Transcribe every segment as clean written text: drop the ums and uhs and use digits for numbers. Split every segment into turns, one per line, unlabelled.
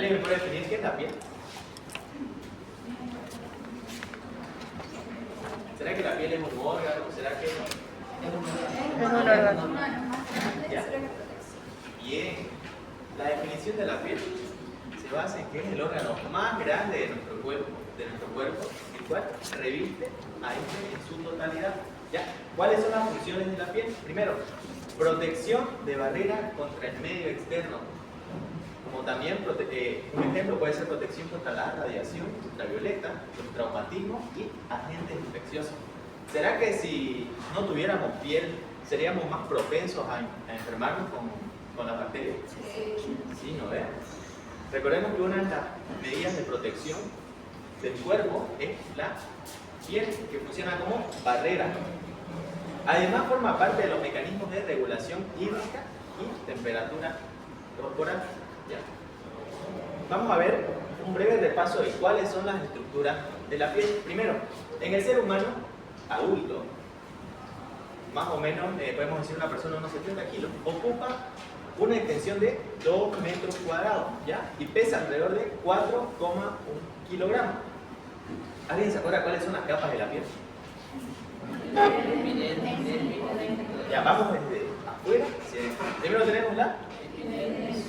¿Alguien me puede definir qué es la piel? ¿Será que la piel es un órgano? ¿Será que
Es un órgano.
¿Ya? Bien. La definición de la piel se basa en que es el órgano más grande de nuestro cuerpo, el cual reviste a este en su totalidad. ¿Ya? ¿Cuáles son las funciones de la piel? Primero, protección de barrera contra el medio externo. Como también, un ejemplo puede ser protección contra la radiación ultravioleta, los traumatismos y agentes infecciosos. ¿Será que si no tuviéramos piel, seríamos más propensos a enfermarnos con las bacterias? Sí, ¿no ves? Recordemos que una de las medidas de protección del cuerpo es la piel, que funciona como barrera. Además, forma parte de los mecanismos de regulación hídrica y temperatura corporal. ¿Ya? Vamos a ver un breve repaso de cuáles son las estructuras de la piel. Primero, en el ser humano adulto, más o menos, podemos decir una persona de unos 70 kilos, ocupa una extensión de 2 metros cuadrados, ¿ya? Y pesa alrededor de 4,1 kilogramos. ¿Alguien se acuerda cuáles son las capas de la piel? Ya, vamos desde afuera hacia adentro. Primero tenemos la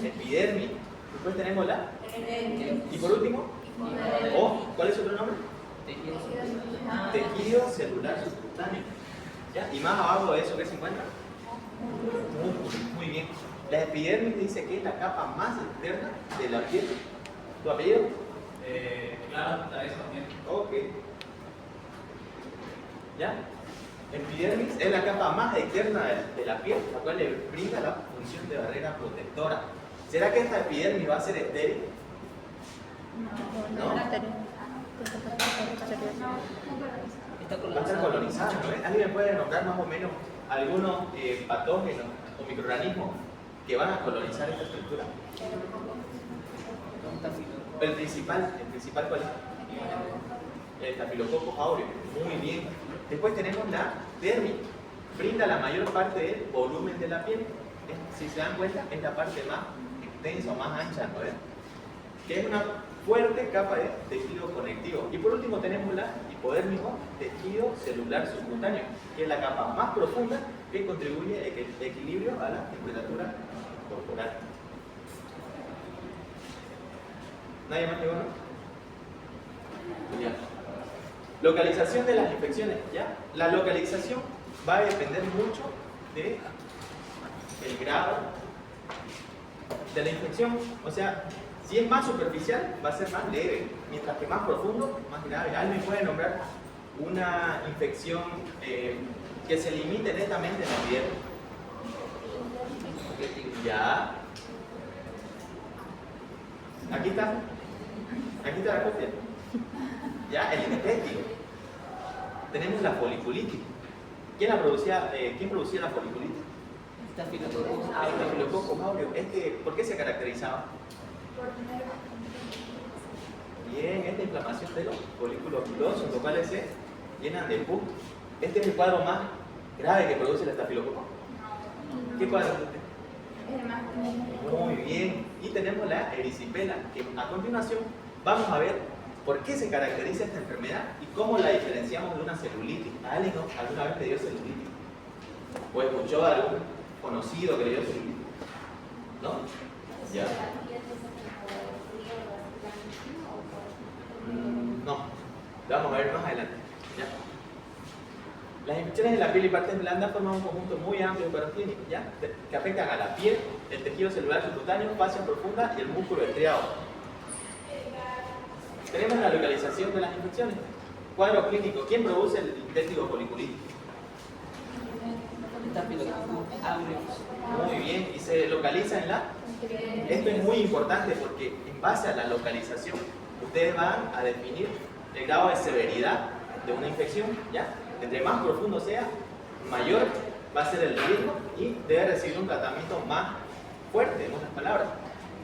epidermis, después tenemos la y por último, ¿cuál es otro nombre? Tejido celular subcutáneo. ¿Ya? Y más abajo de eso, ¿qué se encuentra? Músculo. Muy bien. La epidermis dice que es la capa más externa de la piel. ¿Tu apellido?
Claro, está eso también.
Ok. ¿Ya? Epidermis es la capa más externa de la piel, la cual le brinda la función de barrera protectora. ¿Será que esta epidermis va a ser estéril? No. Va a estar colonizada, ¿no? ¿Alguien me puede nombrar más o menos algunos patógenos o microorganismos que van a colonizar esta estructura? El principal ¿cuál es? El Staphylococcus aureus. Muy bien. Después tenemos la dermis. Brinda la mayor parte del volumen de la piel. Si se dan cuenta, es la parte más extensa o más ancha, ¿no ves? Que es una fuerte capa de tejido conectivo. Y por último tenemos la hipodermis o tejido celular subcutáneo, que es la capa más profunda que contribuye al equilibrio a la temperatura corporal. ¿Nadie más llegó, no? Ya. Localización de las infecciones, ¿ya? La localización va a depender mucho del grado de la infección. O sea, si es más superficial, va a ser más leve, mientras que más profundo, más grave. ¿Alguien me puede nombrar una infección que se limite netamente en la piel? Ya. Aquí está la copia. Ya, el intestino. Tenemos la foliculitis. ¿Quién producía la foliculitis? Staphylococcus aureus. ¿Por qué se caracterizaba? Bien, esta inflamación de los folículos pilosos, los cuales se llenan de pus. Este es el cuadro más grave que produce el estafilococo. ¿Qué cuadro es este? Muy bien. Y tenemos la erisipela, que a continuación vamos a ver por qué se caracteriza esta enfermedad y cómo la diferenciamos de una celulitis. ¿A alguien alguna vez le dio celulitis? ¿O escuchó a algún conocido que le dio celulitis? ¿No? Ya. No, lo vamos a ver más adelante. ¿Ya? Las infecciones de la piel y partes blandas forman un conjunto muy amplio de cuadros clínicos, ¿ya? Que afectan a la piel, el tejido celular subcutáneo, fascia profunda y el músculo estriado. Tenemos la localización de las infecciones. Cuadro clínico. ¿Quién produce el intestino foliculitis? Muy bien, y se localiza en la... Esto es muy importante porque en base a la localización ustedes van a definir el grado de severidad de una infección, ¿ya? Entre más profundo sea, mayor va a ser el riesgo y debe recibir un tratamiento más fuerte, en otras palabras.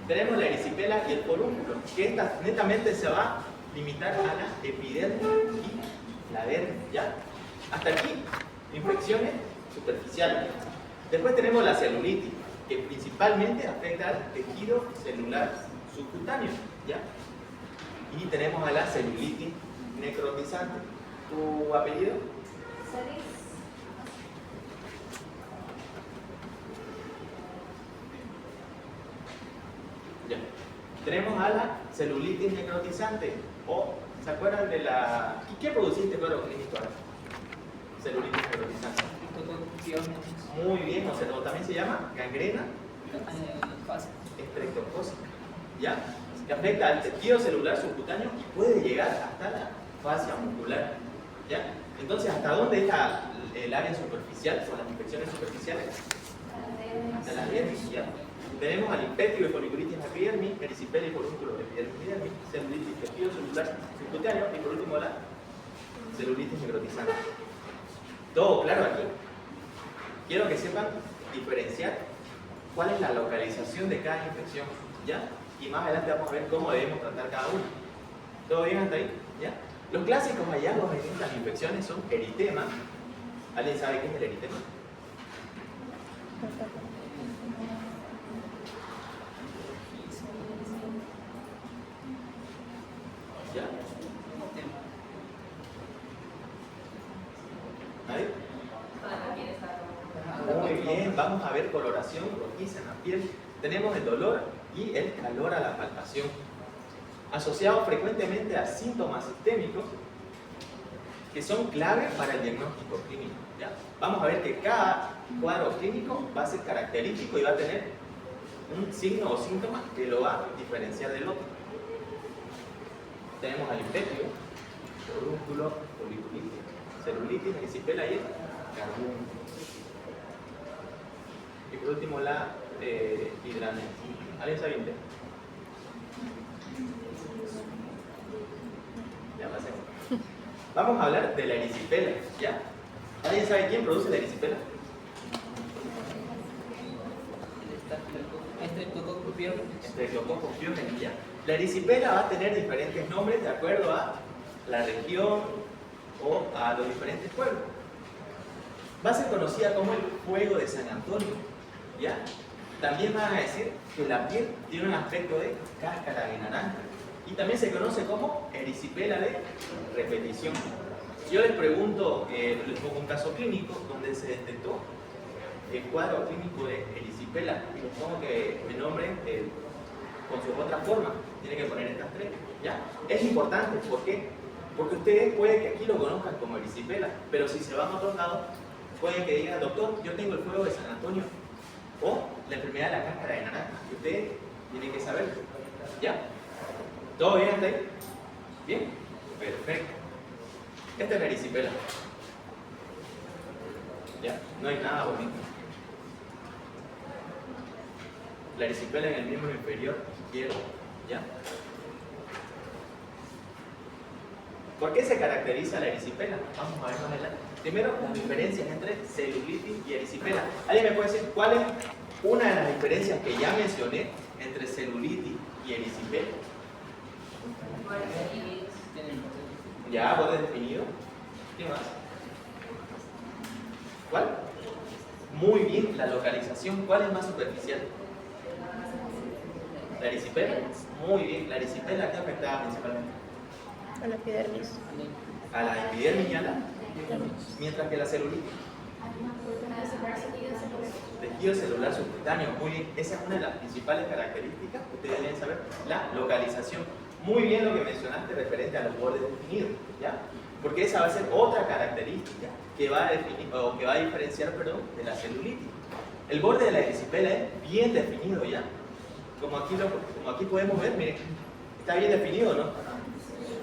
Tenemos la erisipela y el forúnculo, que esta netamente se va a limitar a la epidermis y la dermis, ¿ya? Hasta aquí, infecciones superficiales. Después tenemos la celulitis, que principalmente afecta al tejido celular subcutáneo, ¿ya? Y tenemos a la celulitis necrotizante. ¿Tu apellido? Ya. Tenemos a la celulitis necrotizante. O, ¿se acuerdan de la... ¿Y qué produciste cuadro clínico ahora? Celulitis necrotizante. Muy bien, o también se llama gangrena estreptocócica, ¿ya? Que afecta al tejido celular subcutáneo y puede llegar hasta la fascia muscular, ¿ya? Entonces, ¿hasta dónde es el área superficial o las infecciones superficiales? Hasta la dermis, ¿ya? Tenemos al impétigo y foliculitis epidermis, erisipela y forúnculo epidermis, celulitis tejido celular subcutáneo y por último la celulitis necrotizante. ¿Todo claro aquí? Quiero que sepan diferenciar cuál es la localización de cada infección, ¿ya? Y más adelante vamos a ver cómo debemos tratar cada una. ¿Todo bien hasta ahí? ¿Ya? Los clásicos hallazgos en estas infecciones son eritema. ¿Alguien sabe qué es el eritema? ¿Ya? ¿Nadie? Muy bien, vamos a ver coloración rojiza en la piel. Tenemos el dolor y el calor a la palpación, asociado frecuentemente a síntomas sistémicos que son clave para el diagnóstico clínico, ¿ya? Vamos a ver que cada cuadro clínico va a ser característico y va a tener un signo o síntoma que lo va a diferenciar del otro. Tenemos al impétigo, forúnculo, foliculitis, celulitis, erisipela y el carbúnculo. Y por último la hidranea. ¿Alguien sabe inglés? Ya pasé. Vamos a hablar de la erisipela, ¿ya? ¿Alguien sabe quién produce la erisipela? Streptococcus pyogenes, ¿ya? La erisipela va a tener diferentes nombres de acuerdo a la región o a los diferentes pueblos. Va a ser conocida como el fuego de San Antonio, ¿ya? También van a decir que la piel tiene un aspecto de cáscara de naranja y también se conoce como erisipela de repetición. Yo les pregunto, les pongo un caso clínico donde se detectó el cuadro clínico de erisipela y les pongo que me nombren con su otra forma. Tienen que poner estas tres, ¿ya? Es importante, ¿por qué? Porque ustedes puede que aquí lo conozcan como erisipela, pero si se van a otro lado, pueden que digan, doctor, yo tengo el fuego de San Antonio o la enfermedad de la cáscara de naranja, que ustedes tienen que saber, ¿ya? ¿Todo bien hasta ahí? ¿Bien? Perfecto. Esta es la erisipela. ¿Ya? No hay nada bonito. La erisipela en el miembro inferior izquierdo, ¿ya? ¿Por qué se caracteriza la erisipela? Vamos a ver más adelante. Primero, las diferencias entre celulitis y erisipela. ¿Alguien me puede decir cuál es una de las diferencias que ya mencioné entre celulitis y erisipela? ¿Ya? ¿Borde definido? ¿Qué más? ¿Cuál? Muy bien, la localización. ¿Cuál es más superficial? ¿La erisipela? Muy bien, la erisipela ¿qué afectaba principalmente?
A la epidermis.
A la epidermis y a la... Mientras que la celulitis. Tejido celular subcutáneo. Muy bien, esa es una de las principales características que ustedes deben saber, la localización. Muy bien lo que mencionaste referente a los bordes definidos, ¿ya? Porque esa va a ser otra característica que va a definir, o que va a diferenciar, perdón, de la celulitis. El borde de la erisipela es bien definido, ¿ya? Como aquí podemos ver, miren, está bien definido, ¿no?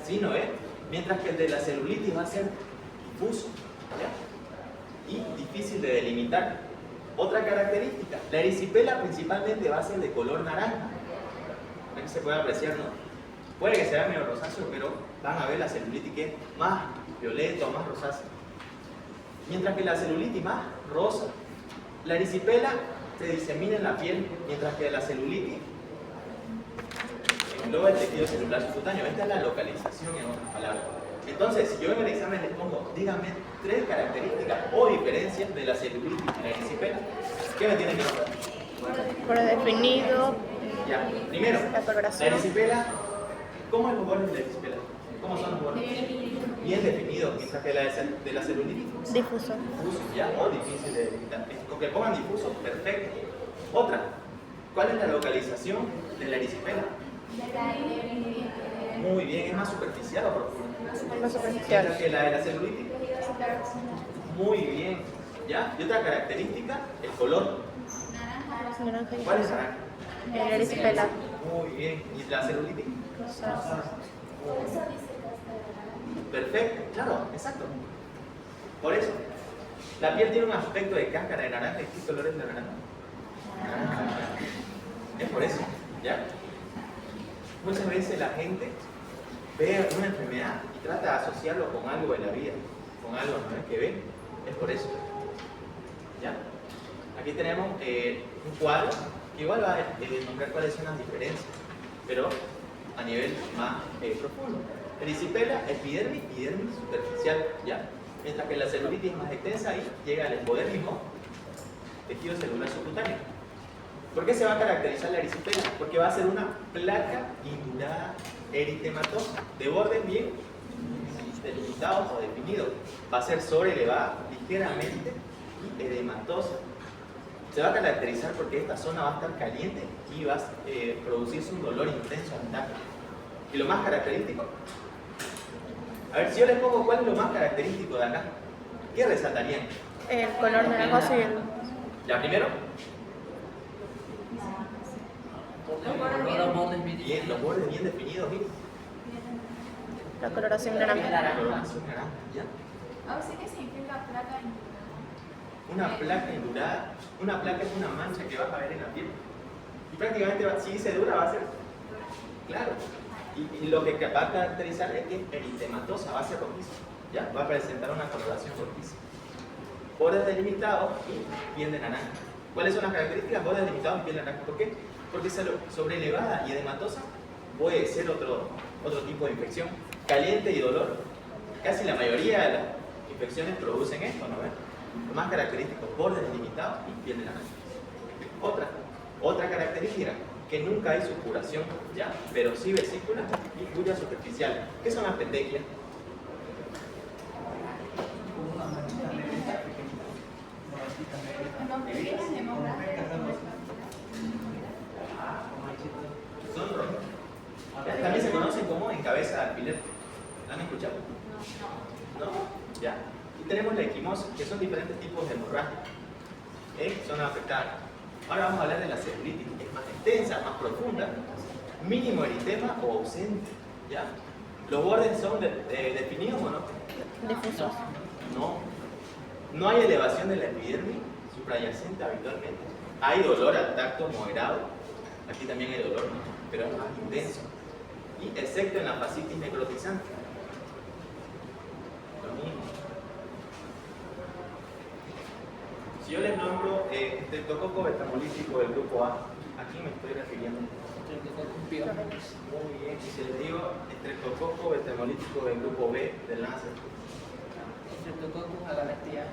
Sí, ¿no es? Mientras que el de la celulitis va a ser difuso, ¿ya? Y difícil de delimitar. Otra característica, la erisipela principalmente va a ser de color naranja. Aquí se puede apreciar, ¿no? Puede que sea medio rosáceo, pero van a ver la celulitis que es más violeta o más rosácea. Mientras que la celulitis más rosa. La erisipela se disemina en la piel, mientras que la celulitis engloba el tejido celular subcutáneo. Esta es la localización, en otras palabras. Entonces, si yo en el examen les pongo, díganme 3 características o diferencias de la celulitis y la erisipela, ¿qué me tienen que nombrar?
Borde definido,
Ya, primero,
La
la
coloración.
erisipela. ¿Cómo es los bordes de la erisipela? ¿Cómo son los bordes? Bien definidos, mientras que la de la celulitis.
Difuso.
Difuso, ya, o difícil de delimitar. Con que pongan difuso, perfecto. Otra, ¿cuál es la localización de la erisipela? Muy bien, ¿es más superficial o profunda?
Más superficial.
Mientras que la de la celulitis. Muy bien, ¿ya? Y otra característica, el color.
Naranja y
¿Cuál es
rosa.
naranja?
El erisipela.
Muy bien, ¿y la celulitis?
Rosa.
Perfecto, claro, exacto. Por eso, la piel tiene un aspecto de cáscara de naranja. ¿Y qué color es la naranja? Naranja. Es por eso, ¿ya? Muchas veces la gente ve una enfermedad y trata de asociarlo con algo de la vida, con algo, ¿no?, que ve. Es por eso, ¿ya? Aquí tenemos un cuadro que igual va a nombrar cuáles son las diferencias, pero a nivel más profundo. Erisipela, epidermis y dermis superficial, ¿ya? Mientras que la celulitis es más extensa, ahí llega al epidérmico, tejido celular subcutáneo. ¿Por qué se va a caracterizar la erisipela? Porque va a ser una placa indurada eritematosa, de bordes bien delimitados o definidos. Va a ser sobrelevada, ligeramente y edematosa. Se va a caracterizar porque esta zona va a estar caliente y va a producirse un dolor intenso al tacto. Y lo más característico, a ver, si yo les pongo cuál es lo más característico de acá, ¿qué resaltarían?
El color naranjoso y el...
Ya, primero,
Los bordes bien
bien, los bordes bien definidos, miren.
la coloración naranja.
La coloración naranja, ¿ya?
¿Qué significa placa
Una placa indurada, una placa es una mancha que vas a ver en la piel. Y prácticamente, si se dura, va a ser claro. Y lo que va a caracterizar es que es eritematosa, va a ser rojiza, ¿ya? Va a presentar una coloración rojiza. Bordes delimitados y piel de naranja. ¿Cuáles son las características? Bordes delimitados y piel de naranja. ¿Por qué? Porque sobrelevada y edematosa puede ser otro tipo de infección. Caliente y dolor. Casi la mayoría de las infecciones producen esto, ¿no ven? Lo más característico, bordes delimitados y piel de naranja. Otra característica, que nunca hay supuración, ¿ya? Pero sí vesícula y hulla superficial. ¿Qué son las petequias? Son rojas. También se conocen como en cabeza de alfiler. ¿La han escuchado? No. ¿No? ¿Ya? Y tenemos la equimosis, que son diferentes tipos de hemorragia. Son afectadas. Ahora vamos a hablar de la celulitis, que es más extensa, más profunda, mínimo eritema o ausente, ¿ya? ¿Los bordes son definidos o no?
Difusos.
No hay elevación de la epidermis suprayacente habitualmente. Hay dolor al tacto moderado, aquí también hay dolor, pero es más intenso. Y excepto en la fascitis necrotizante. Lo mismo. Si yo les nombro estreptococo betamolítico del grupo A, ¿a quién me estoy refiriendo? Muy bien. Y si les digo estreptococo betamolítico del grupo B del Lancet.
Streptococcus agalactiae.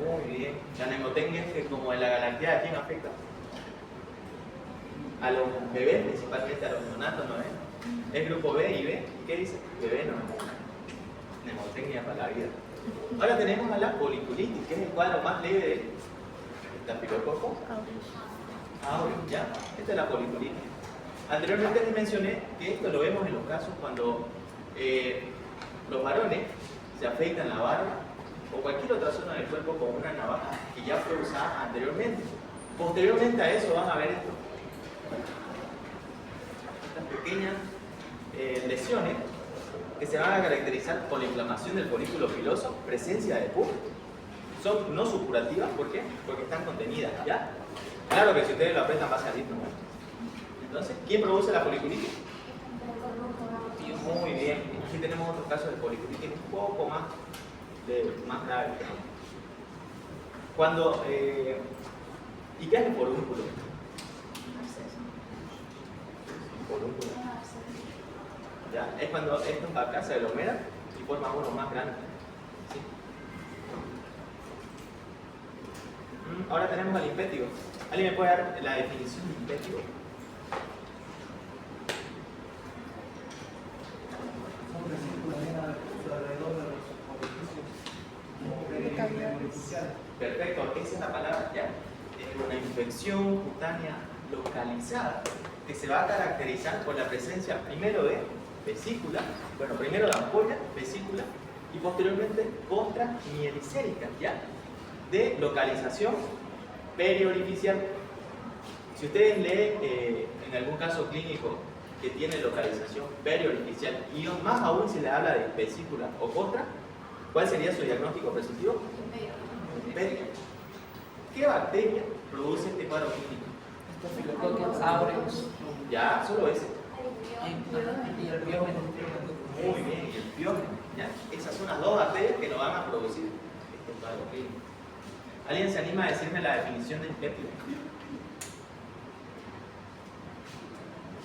Muy bien. La neumotengia es que como en la galantea, ¿a quién afecta? A los bebés, principalmente a los neonatos, ¿no es? Es grupo B y B. ¿Y qué dice? Bebé, ¿no? Neumotengia para la vida. Ahora tenemos a la policulitis, que es el cuadro más leve de estafilococo aureus, ¿ya? Esta es la policulitis. Anteriormente les mencioné que esto lo vemos en los casos cuando los varones se afeitan la barba o cualquier otra zona del cuerpo con una navaja que ya fue usada anteriormente. Posteriormente a eso van a ver esto. Estas pequeñas lesiones que se van a caracterizar por la inflamación del folículo piloso, presencia de pus. Son no supurativas, ¿por qué? Porque están contenidas, ¿ya? Claro que si ustedes lo apretan va a salir, ¿no? Entonces, ¿quién produce la policulitis? Muy bien. Aquí tenemos otro caso de policulitis un poco más grave. Cuando, ¿y qué es el forúnculo? Forúnculo. ¿Ya? Es cuando estos acá se aglomeran y forman uno más grande. ¿Sí? Ahora tenemos al impétigo. ¿Alguien me puede dar la definición de impétigo? Perfecto, esa es la palabra, ¿ya? Es una infección cutánea localizada que se va a caracterizar por la presencia primero de vesícula, bueno, primero de ampolla, vesícula, y posteriormente costra mielicérica, ¿ya? De localización periorificial. Si ustedes leen en algún caso clínico que tiene localización periorificial, y más aún si le habla de vesícula o costra, ¿cuál sería su diagnóstico presuntivo? Perio. ¿Qué bacteria produce este cuadro clínico?
Staphylococcus aureus.
Ya, solo ese.
Y el biógeno.
Muy bien, y el piógeno, ¿ya? Esas son las dos bacterias que nos van a producir este cuadro clínico. ¿Alguien se anima a decirme la definición del péptido?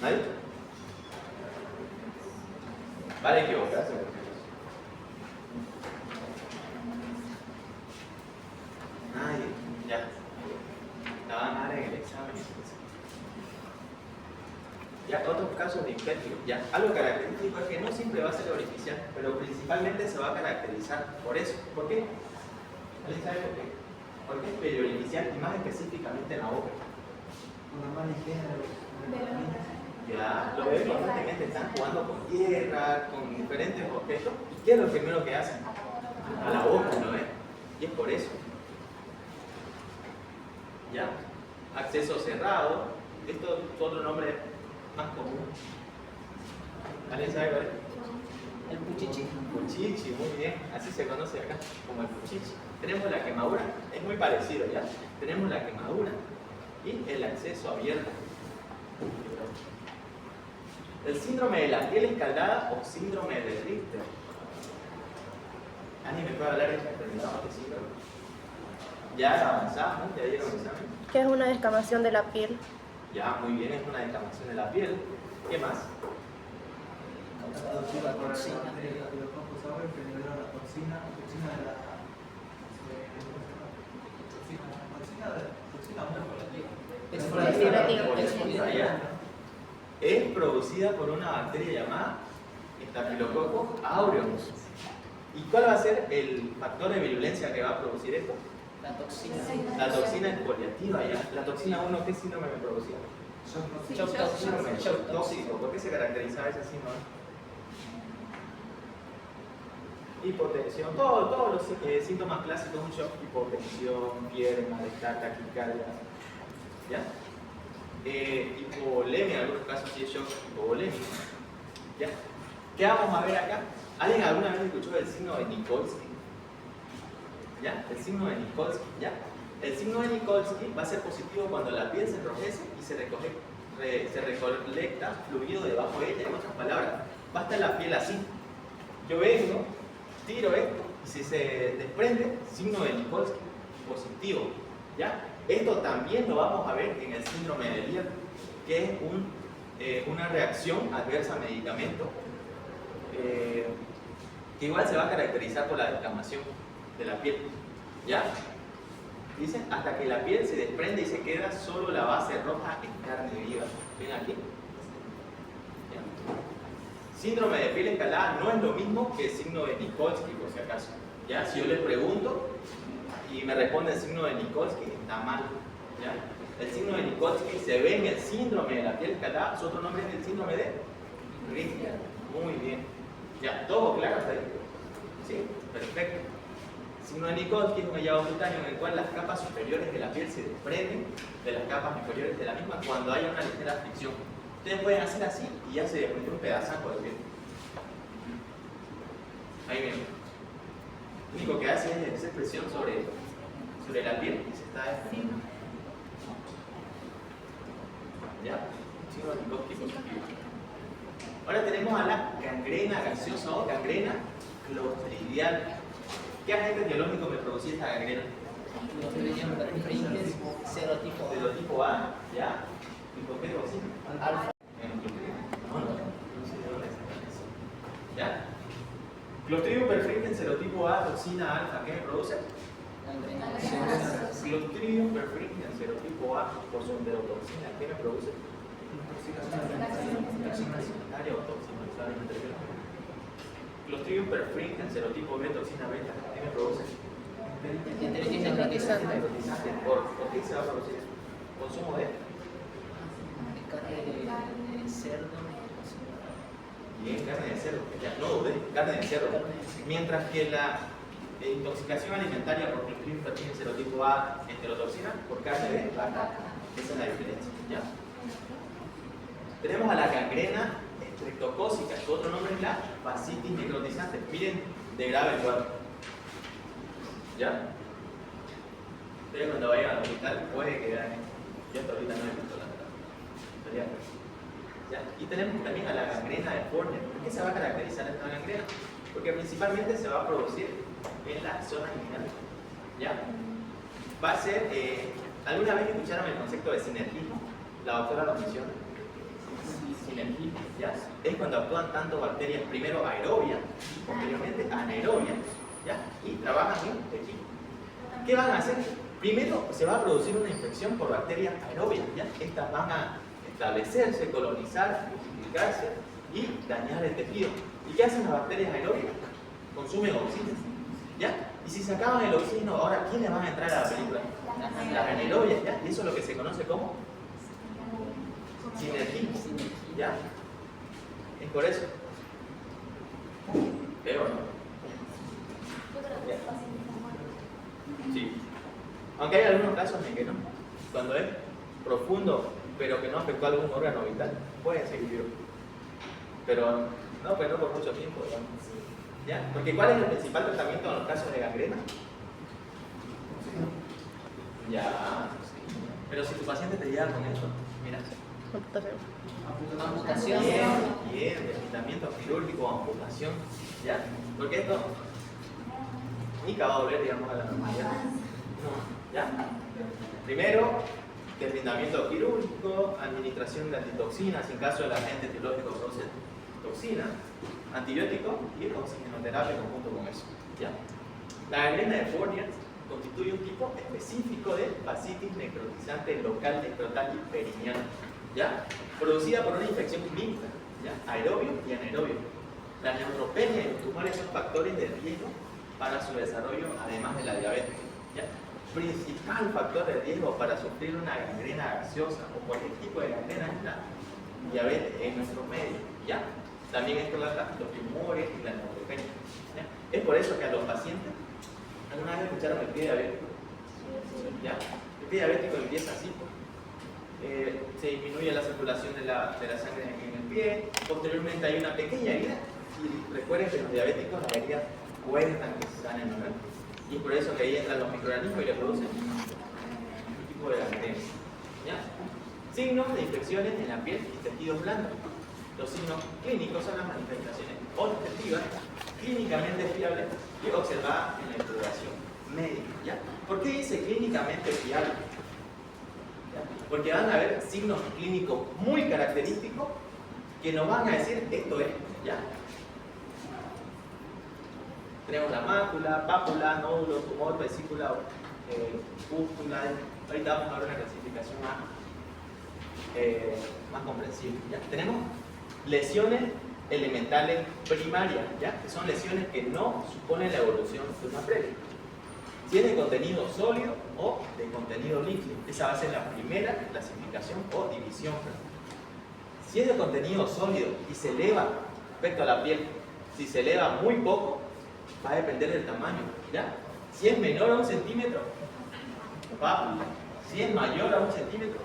¿Nadie? Vale equivocarse. Nadie, ya. La van a dar en el examen. Ya, otros casos de infección, ya. Algo característico es que no siempre va a ser orificial, pero principalmente se va a caracterizar por eso. ¿Por qué? ¿Alguien sabe por qué? Porque es periorificial y más específicamente en la boca. Ya, lo ven constantemente, están jugando con tierra, con diferentes objetos. ¿Y qué es lo primero que hacen? A la boca, ¿no ven? Y es por eso. ¿Ya? Acceso cerrado. Esto es otro nombre más común. ¿Alguien sabe cuál es?
El puchichi.
Puchichi, muy bien. Así se conoce acá, como el puchichi. Tenemos la quemadura, es muy parecido, ¿ya? Tenemos la quemadura y el acceso abierto. El síndrome de la piel escaldada o síndrome de Richter. ¿Alguien me puede hablar de esta enfermedad o de síndrome? Ya avanzamos, ya dieron el examen.
¿Qué es una descamación de la piel?
Ya, muy bien, es una descamación de la piel. ¿Qué más?
La toxina.
Es producida por una bacteria llamada Staphylococcus aureus. ¿Y cuál va a ser el factor de virulencia que va a producir esto?
La toxina.
La toxina exfoliativa, ¿ya? La toxina 1, ¿qué síndrome me producía? Shock tóxico. ¿Por qué se caracterizaba ese síndrome? Hipotensión, todos los síntomas clásicos de un shock: hipotensión, fiebre, malestar, taquicardia, ¿ya? Hipovolemia, en algunos casos sí es shock hipovolemia, ¿ya? ¿Qué vamos a ver acá? ¿Alguien alguna vez escuchó el signo de Nikolsky? ¿Ya? El signo de Nikolsky, ¿ya? El signo de Nikolsky va a ser positivo cuando la piel se enrojece y se recolecta fluido debajo de ella. En otras palabras, va a estar la piel así. Yo vengo, tiro esto y si se desprende, signo de Nikolsky, positivo, ¿ya? Esto también lo vamos a ver en el síndrome de Leber, que es una reacción adversa a medicamento, que igual se va a caracterizar por la descamación de la piel, ¿ya? Dice, hasta que la piel se desprende y se queda solo la base roja en carne viva. ¿Ven aquí? ¿Ya? Síndrome de piel escalada no es lo mismo que el signo de Nikolsky, por si acaso. ¿Ya? Si yo les pregunto y me responde el signo de Nikolsky, está mal, ¿ya? El signo de Nikolsky se ve en el síndrome de la piel escalada. Su otro nombre es el síndrome de Richter. Muy bien. ¿Ya? ¿Todo claro hasta ahí? Sí, perfecto. El signo de Nikolsky es un hallazgo cutáneo en el cual las capas superiores de la piel se desprenden de las capas inferiores de la misma cuando haya una ligera fricción. Ustedes pueden hacer así y ya se desprende un pedazaco de piel. Ahí bien. Lo único que hace es ejercer presión sobre la piel y se está desprendiendo. ¿Ya? Signo de Nikolsky positivo. Ahora tenemos a la gangrena gaseosa o gangrena clostridial. ¿Qué agente biológico me producía esta gangrena?
Clostridium perfringens serotipo
Serotipo A, ¿ya? ¿Y por qué toxina?
alfa.
No sé de dónde sacan eso. ¿Ya? Clostridium perfringens serotipo A, toxina alfa, ¿qué me produce?
Gangrena gaseosa.
Clostridium perfringens serotipo A por su enterotoxina, ¿qué me produce? Toxina secundaria o toxina intermedia. Clostridium perfringens serotipo B, toxina beta, ¿qué me produce?
Enteritis necrotizante.
Necrotizante.
¿Por qué se va a producir? Consumo de
Carne de cerdo.
bien, carne de cerdo, ya no dudé, carne de cerdo. Mientras que la intoxicación alimentaria por clostridium tiene serotipo A enterotoxina por carne de vaca. Esa es la diferencia, ¿ya? Tenemos a la gangrena estreptocócica, su otro nombre es la fascitis necrotizante. Miren de grave el cuadro. ¿Ya? Ustedes cuando vayan al hospital puede que vean esto. Yo hasta ahorita no he visto la ¿ya? Y tenemos también a la gangrena de Fournier. ¿Por qué se va a caracterizar esta gangrena? Porque principalmente se va a producir en la zona inguinal. ¿Ya? Va a ser, ¿alguna vez escucharon el concepto de sinergismo? La doctora lo menciona. Sinergismo, ¿ya? Es cuando actúan tanto bacterias, primero aerobias y posteriormente anaerobias, ¿ya? Y trabajan en equipo. ¿Qué van a hacer? Primero se va a producir una infección por bacterias aerobias, ¿ya? Estas van a establecerse, colonizar, multiplicarse y dañar el tejido. ¿Y qué hacen las bacterias aerobias? Consumen oxígeno, ¿ya? Y si se acaban el oxígeno, ahora ¿quiénes van a entrar a la película? Las anaerobias, ¿ya? Y eso es lo que se conoce como sinergismo, ¿ya? Es por eso. Pero no. Sí. Aunque hay algunos casos en que no. Cuando es profundo, pero que no afectó a algún órgano vital, pueden seguir vivos. Pero no por mucho tiempo, digamos. ¿Ya? Porque ¿cuál es el principal tratamiento en los casos de gangrena? Ya. Pero si tu paciente te llega con esto, mira.
Amputación.
Bien, deslizamiento quirúrgico o amputación. ¿Ya? Porque esto nunca va a volver, digamos, a la normalidad. No. ¿Ya? Primero, deslizamiento quirúrgico, administración de antitoxinas, en caso del agente etiológico produce toxina, antibiótico y oxigenoterapia en conjunto con eso. ¿Ya? La gangrena de Fournier constituye un tipo específico de fascitis necrotizante local escrotal y perineal, ¿ya? Producida por una infección clínica, ¿ya? Aerobio y anaerobio. La neutropenia y los tumores son factores de riesgo para su desarrollo, además de la diabetes, ¿ya? Principal factor de riesgo para sufrir una gangrena gaseosa o cualquier tipo de gangrena es la diabetes en nuestro medio, ¿ya? También esto trata los tumores y la neutropenia, ¿ya? Es por eso que a los pacientes, ¿alguna vez escucharon el pie diabético? ¿Ya? El pie diabético empieza así, pues. Se disminuye la circulación de la sangre en el pie, posteriormente hay una pequeña herida, y recuerden que los diabéticos las heridas cuestan que se sanen, ¿no? Y es por eso que ahí entran los microorganismos y le producen un tipo de gangrena. ¿Ya? Signos de infecciones en la piel y tejidos blandos. Los signos clínicos son las manifestaciones objetivas, clínicamente fiables y observadas en la exploración médica. ¿Ya? ¿Por qué dice clínicamente fiable? ¿Ya? Porque van a haber signos clínicos muy característicos que nos van a decir esto es. ¿Ya? Tenemos la mácula, pápula, nódulo, tumor, vesícula, pústula. Ahorita vamos a ver una clasificación más comprensible. ¿Ya? Tenemos lesiones elementales primarias, ¿ya? Que son lesiones que no suponen la evolución de una previa. Si es de contenido sólido o de contenido líquido. Esa va a ser la primera clasificación o división. Si es de contenido sólido y se eleva respecto a la piel, si se eleva muy poco, va a depender del tamaño, ¿ya? Si es menor a 1 centímetro, pápula. Si es mayor a 1 centímetro,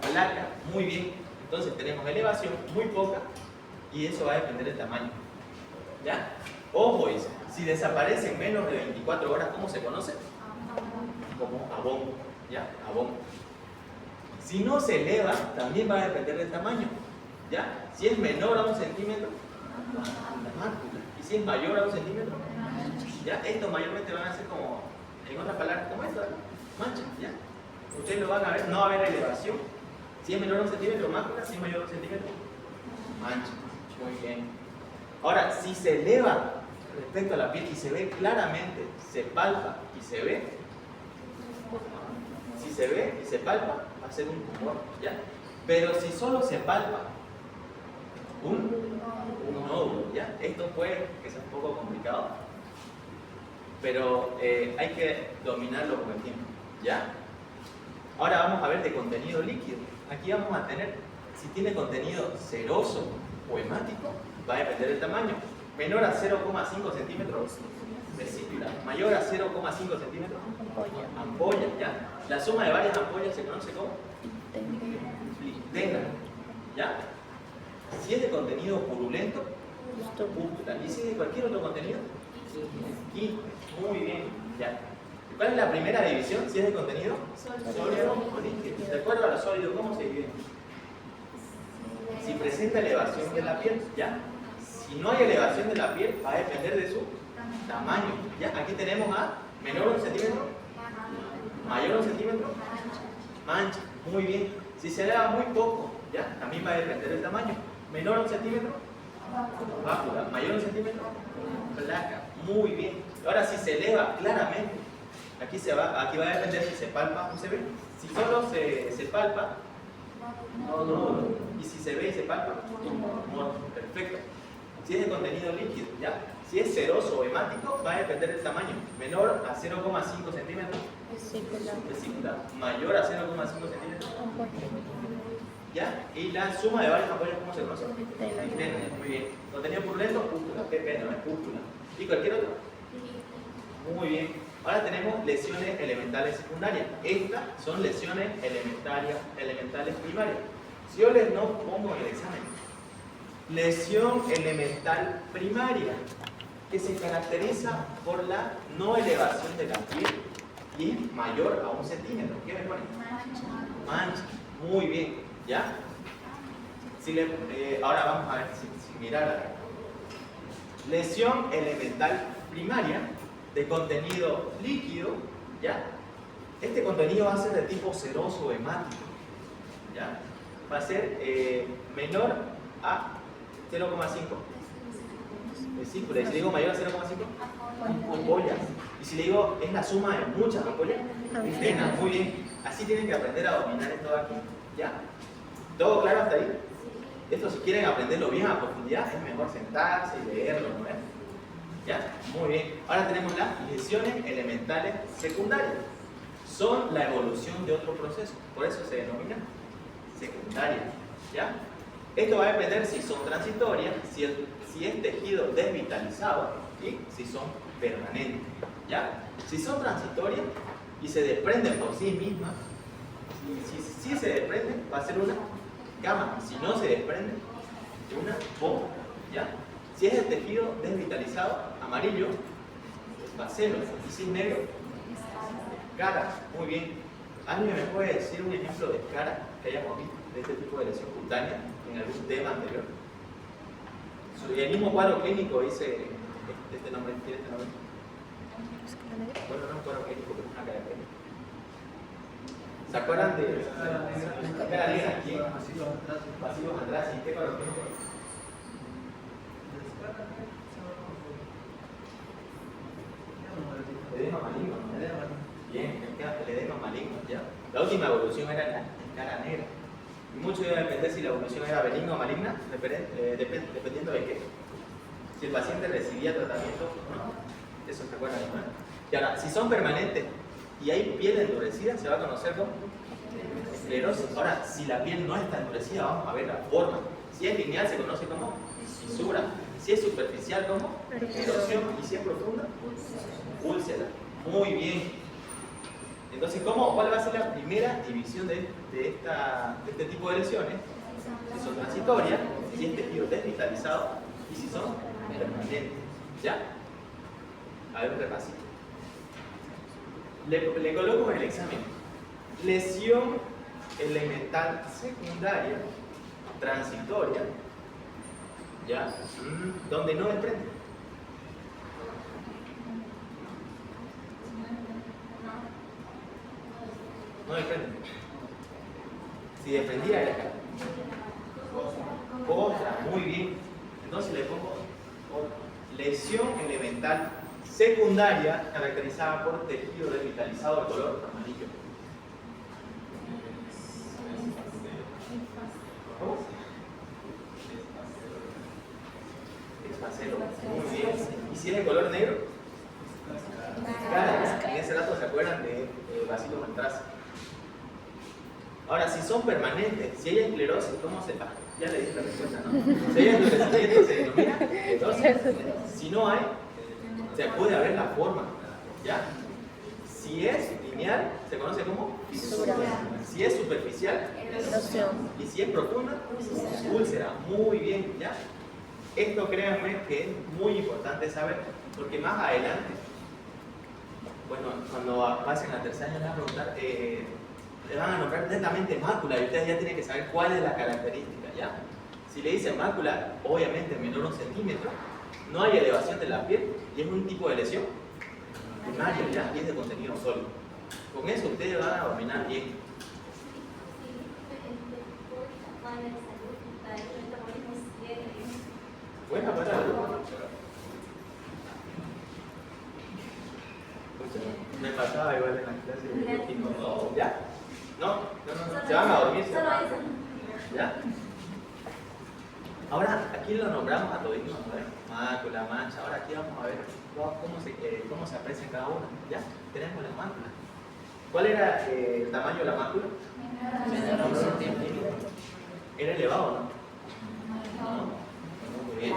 placa. Muy bien. Entonces tenemos elevación muy poca y eso va a depender del tamaño, ¿ya? Ojo, dice, si desaparece en menos de 24 horas, ¿cómo se conoce? Como abón, ¿ya? Abón. Si no se eleva, también va a depender del tamaño, ¿ya? Si es menor a 1 centímetro, la mácula. Y si es mayor a 1 centímetro, ¿ya? Estos mayormente van a ser como, en otras palabras, como esto, ¿no? Manchas, ¿ya? Ustedes lo van a ver, no va a haber elevación. Si es menor a 1 centímetro, mácula. Si es mayor a 1 centímetro, mancha. Muy bien. Ahora, si se eleva respecto a la piel y se ve claramente, se palpa y se ve, si se ve y se palpa, va a ser un tumor, ¿ya? Pero si solo se palpa un nódulo, ¿ya? Esto puede que sea un poco complicado. pero hay que dominarlo con el tiempo, ¿ya? Ahora vamos a ver de contenido líquido. Aquí vamos a tener, si tiene contenido ceroso o hemático, va a depender del tamaño. Menor a 0,5 centímetros, vesícula. Mayor a 0,5 centímetros, ampolla, ¿ya? La suma de varias ampollas se conoce como listena, ¿ya? Si es de contenido purulento, púrpura. ¿Y si es de cualquier otro contenido? Quiste. Muy bien, ¿ya? ¿Cuál es la primera división? Si es de contenido sólido o líquido. De acuerdo a lo sólido, ¿cómo se divide? Si presenta elevación de la piel, ¿ya? Si no hay elevación de la piel, va a depender de su tamaño, ¿ya? Aquí tenemos a menor a 1 centímetro, mayor a 1 centímetro, mancha. Muy bien. Si se eleva muy poco, ¿ya? También va a depender del tamaño. Menor a 1 centímetro, bácula. Mayor a 1 centímetro, placa. Muy bien. Ahora, si se eleva claramente, aquí va a depender si se palpa o se ve. Si solo se palpa, no. Y si se ve y se palpa, no. Perfecto. Si es de contenido líquido, ¿ya? Si es ceroso o hemático, va a depender del tamaño. Menor a 0,5 centímetros, vesícula. Mayor a 0,5 centímetros, ¿ya? Y la suma de varias ampollas, ¿cómo se conoce? Listena. Muy bien. Contenido purulento, púrpura. Qué pena, no es púrpura. ¿Y cualquier otro? Muy bien. Ahora tenemos lesiones elementales secundarias. Estas son lesiones elementales primarias. Si yo les no pongo en el examen, lesión elemental primaria, que se caracteriza por la no elevación de la piel y es mayor a 1 centímetro. ¿Qué me ponen? Mancha. Muy bien, ¿ya? Ahora vamos a ver si mirar acá. Lesión elemental primaria de contenido líquido, ¿ya? Este contenido va a ser de tipo ceroso o hemático, ¿ya? Va a ser menor a 0,5 vesícula. Y si le digo mayor a 0,5, ampollas. Y si le digo es la suma de muchas ampollas, listena. Muy bien. Así tienen que aprender a dominar esto de aquí, ¿ya? ¿Todo claro hasta ahí? Esto, si quieren aprenderlo bien a profundidad, es mejor sentarse y leerlo, ¿no es? ¿Ya? Muy bien. Ahora tenemos las lesiones elementales secundarias. Son la evolución de otro proceso. Por eso se denomina secundaria, ¿ya? Esto va a depender si son transitorias, si es tejido desvitalizado y si son permanentes, ¿ya? Si son transitorias y se desprenden por sí mismas, si se desprenden, va a ser una cama. Si no se desprende, una bomba, ¿ya? Si es el tejido desvitalizado, amarillo, bacelo. Y si es negro, escara. Muy bien. ¿Alguien me puede decir un ejemplo de escara que hayamos visto de este tipo de lesión cutánea en algún tema anterior? El mismo cuadro clínico dice este nombre, tiene este nombre. Bueno, no es un cuadro clínico, pero es una cara clínica. ¿Se acuerdan de la cara negra aquí? Pasivos atrás, ¿y qué cuadro clínico? Edema maligno. Bien, el edema maligno, ¿ya? La última evolución era la cara negra. Y mucho iba a depender si la evolución era benigna o maligna, dependiendo de qué. Si el paciente recibía tratamiento o no. Eso se acuerdan, ¿no? Y ahora, si son permanentes y hay piel endurecida, se va a conocer como esclerosis. Ahora, si la piel no está endurecida, vamos a ver la forma. Si es lineal, se conoce como fisura. Si es superficial, como erosión. Y si es profunda, úlcera. Muy bien. Entonces, ¿cuál va a ser la primera división de este tipo de lesiones? Si son transitorias, si es tejido desvitalizado y si son permanentes. ¿Ya? A ver un repasito. Le coloco en el examen. Lesión elemental secundaria, transitoria, ¿ya? Donde no desprende. No desprende. Si desprendía era acá. Otra, muy bien. Entonces le pongo otra. Lesión elemental secundaria caracterizada por tejido desvitalizado de color amarillo. ¿Cómo? Espacelo. Muy bien. ¿Y si es de color negro? acuerdan de Bacillus anthracis. Ahora, si son permanentes, si hay esclerosis, ¿cómo se va? Ya le dije la respuesta, ¿no? Si hay endurecimiento, se denomina esclerosis. Si no hay, se puede haber la forma, ¿ya? Si es lineal, se conoce como fisura. Si es superficial,
Erosión.
y si es profunda, úlcera. Muy bien, ¿ya? Esto créanme que es muy importante saber, porque más adelante, bueno, cuando pasen a tercer año les van a preguntar, les van a nombrar netamente mácula y ustedes ya tienen que saber cuál es la característica, ¿ya? Si le dicen mácula, obviamente menor a 1 centímetro, no hay elevación de la piel y es un tipo de lesión primaria, ¿ya? Y es de contenido sólido. Con eso ustedes van a dominar bien. Buena palabra. Me pasaba igual en la clase de química. ¿Ya? No, se van a dormir. ¿Ya? Ahora, aquí lo nombramos a todavía, mácula, mancha. Ahora aquí vamos a ver cómo se aprecia cada una. ¿Ya? Tenemos la mácula. ¿Cuál era el tamaño de la mácula? ¿Era elevado, no? No, muy bien.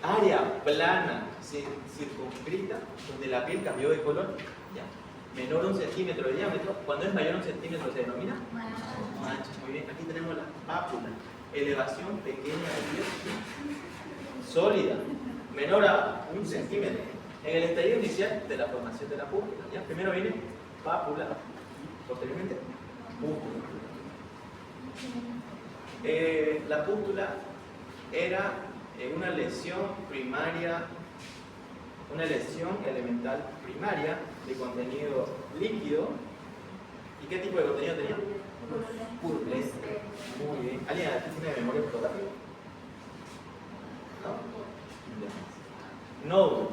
Área plana, circunscrita, donde la piel cambió de color, ¿ya? Menor a 1 centímetro de diámetro. Cuando es mayor a 1 centímetro se denomina mancha. Muy bien, aquí tenemos la pápula. Elevación pequeña de piel, sólida, menor a 1 centímetro. En el estadio inicial de la formación de la pústula, ¿ya? Primero viene pápula, posteriormente pústula. La pústula era una lesión primaria, una lesión elemental primaria de contenido líquido. ¿Y qué tipo de contenido tenía? Purulento. Muy bien. ¿Alguien aquí tiene memoria fotográfica? ¿No? Nódulo.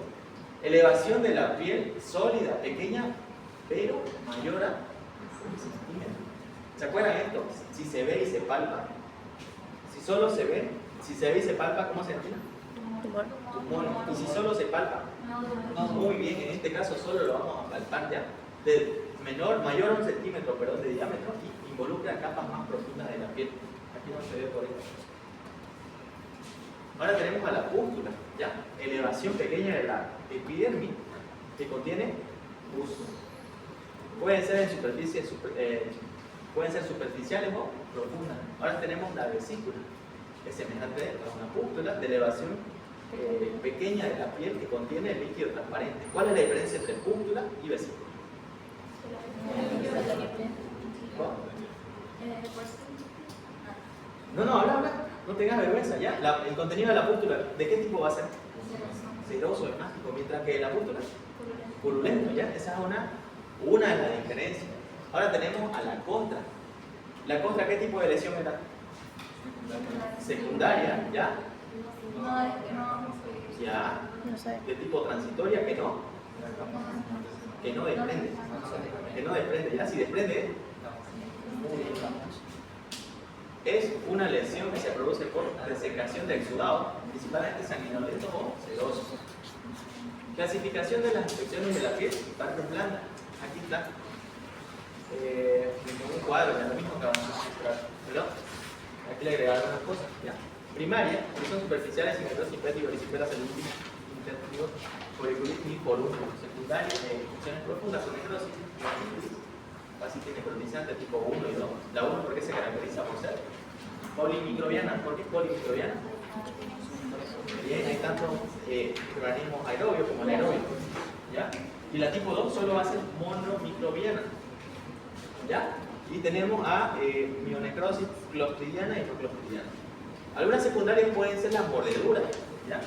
Elevación de la piel sólida, pequeña, pero mayor a 1 centímetro. ¿Se acuerdan esto? Si se ve y se palpa. Si solo se ve, si se ve y se palpa, ¿cómo se denomina? Tumor. Y si solo se palpa. Muy bien, en este caso solo lo vamos a palpar ya. Mayor a 1 centímetro, perdón, de diámetro y involucra capas más profundas de la piel. Aquí no se ve por esto. Ahora tenemos a la pústula, ¿ya? Elevación pequeña de la epidermis que contiene pus. Pueden ser en superficie, pueden ser superficiales o profundas. Ahora tenemos la vesícula, es semejante a una pústula de elevación pequeña de la piel que contiene líquido transparente. ¿Cuál es la diferencia entre pústula y vesícula? No, habla, no tengas vergüenza, ¿ya? El contenido de la pústula, ¿de qué tipo va a ser? Seroso, hemático, mientras que la pústula, purulento, ¿ya? Esa es una de las diferencias. Ahora tenemos a la costra. ¿La costra qué tipo de lesión era? Secundaria, ¿ya? Ya. De tipo transitoria, que no desprende. Que no desprende, ¿ya? Si desprende, es una lesión que se produce por desecación de exudado, principalmente sanguinolento o sedoso. Clasificación de las infecciones de la piel, parte blanda. Aquí está. Un cuadro, ya lo mismo que vamos a mostrar. ¿Perdón? Aquí le agregaron unas cosas. ¿Ya? Primaria, que son superficiales, necrosis, pétigo, erisipelas, celulitis, intestinal, foliculitis y porúnculo. Secundaria, infecciones profundas con necrosis, fascitis necrotizante tipo 1 y 2. La 1 porque se caracteriza por ser polimicrobiana. ¿Por qué polimicrobiana? Bien, hay tanto organismos aerobios como anaerobios. ¿Ya? Y la tipo 2 solo va a ser monomicrobiana. ¿Ya? Y tenemos a mionecrosis clostridiana y no clostridiana. Algunas secundarias pueden ser las mordeduras. ¿Ya?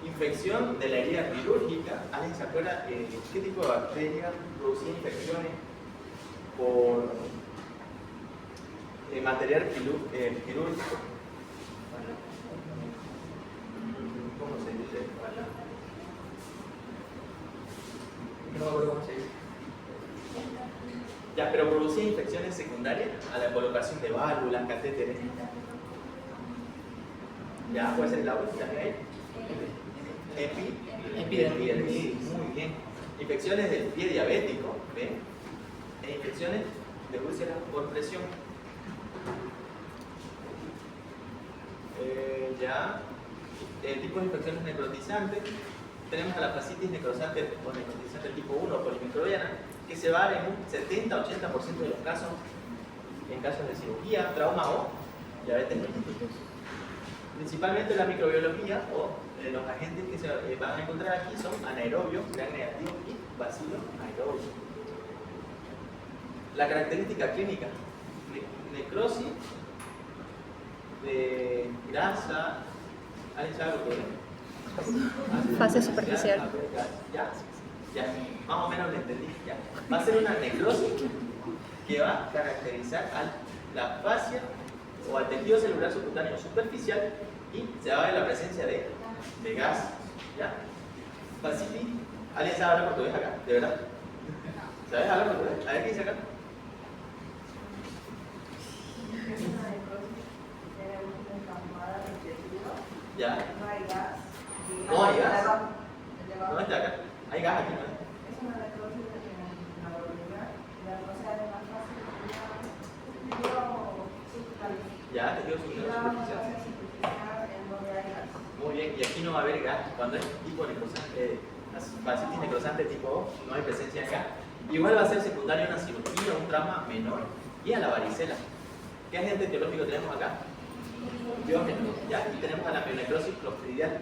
Infección de la herida quirúrgica. ¿Alguien se acuerda qué tipo de bacteria producía infecciones por material quirúrgico? ¿Cómo se dice? No me acuerdo cómo se dice. Ya, pero producía infecciones secundarias a la colocación de válvulas, catéteres. Ya, puede ser la última que hay. Epidermis. Muy bien. infecciones del pie diabético, ¿ven? E infecciones de úlceras por presión. Tipos de infecciones necrotizantes. Tenemos a la fascitis necrosante o necrotizante tipo 1 polimicrobiana, que se va en un 70-80% de los casos en casos de cirugía, trauma o diabetes mellitus. Principalmente la microbiología o los agentes que se van a encontrar aquí son anaerobios, gram negativos y bacilos aerobios. La característica clínica: necrosis de grasa. ¿Alguien sabe lo que es?
Fase superficial.
Ya, más o menos lo entendí. Ya. Va a ser una necrosis que va a caracterizar a la fascia o al tejido celular subcutáneo superficial y se va a ver la presencia de gas. ¿Ya? Fascitis. ¿Alguien sabe hablar portugués acá? ¿De verdad? ¿Sabes hablar portugués? A ver qué dice acá. Ya.
No hay gas.
No hay gas. No está acá. Hay gas aquí, ¿no?
Es una necrosis de la barriga. O sea, es más fácil.
Ya, tejido celular superficial. Muy bien, y aquí no va a haber gas. Cuando es tipo necrosante, fascitis necrosante tipo O, no hay presencia de gas. Igual va a ser secundario a una cirugía, un trauma menor y a la varicela. ¿Qué agente etiológico tenemos acá? Biógeno. Ya, y tenemos a la pionecrosis clostridial.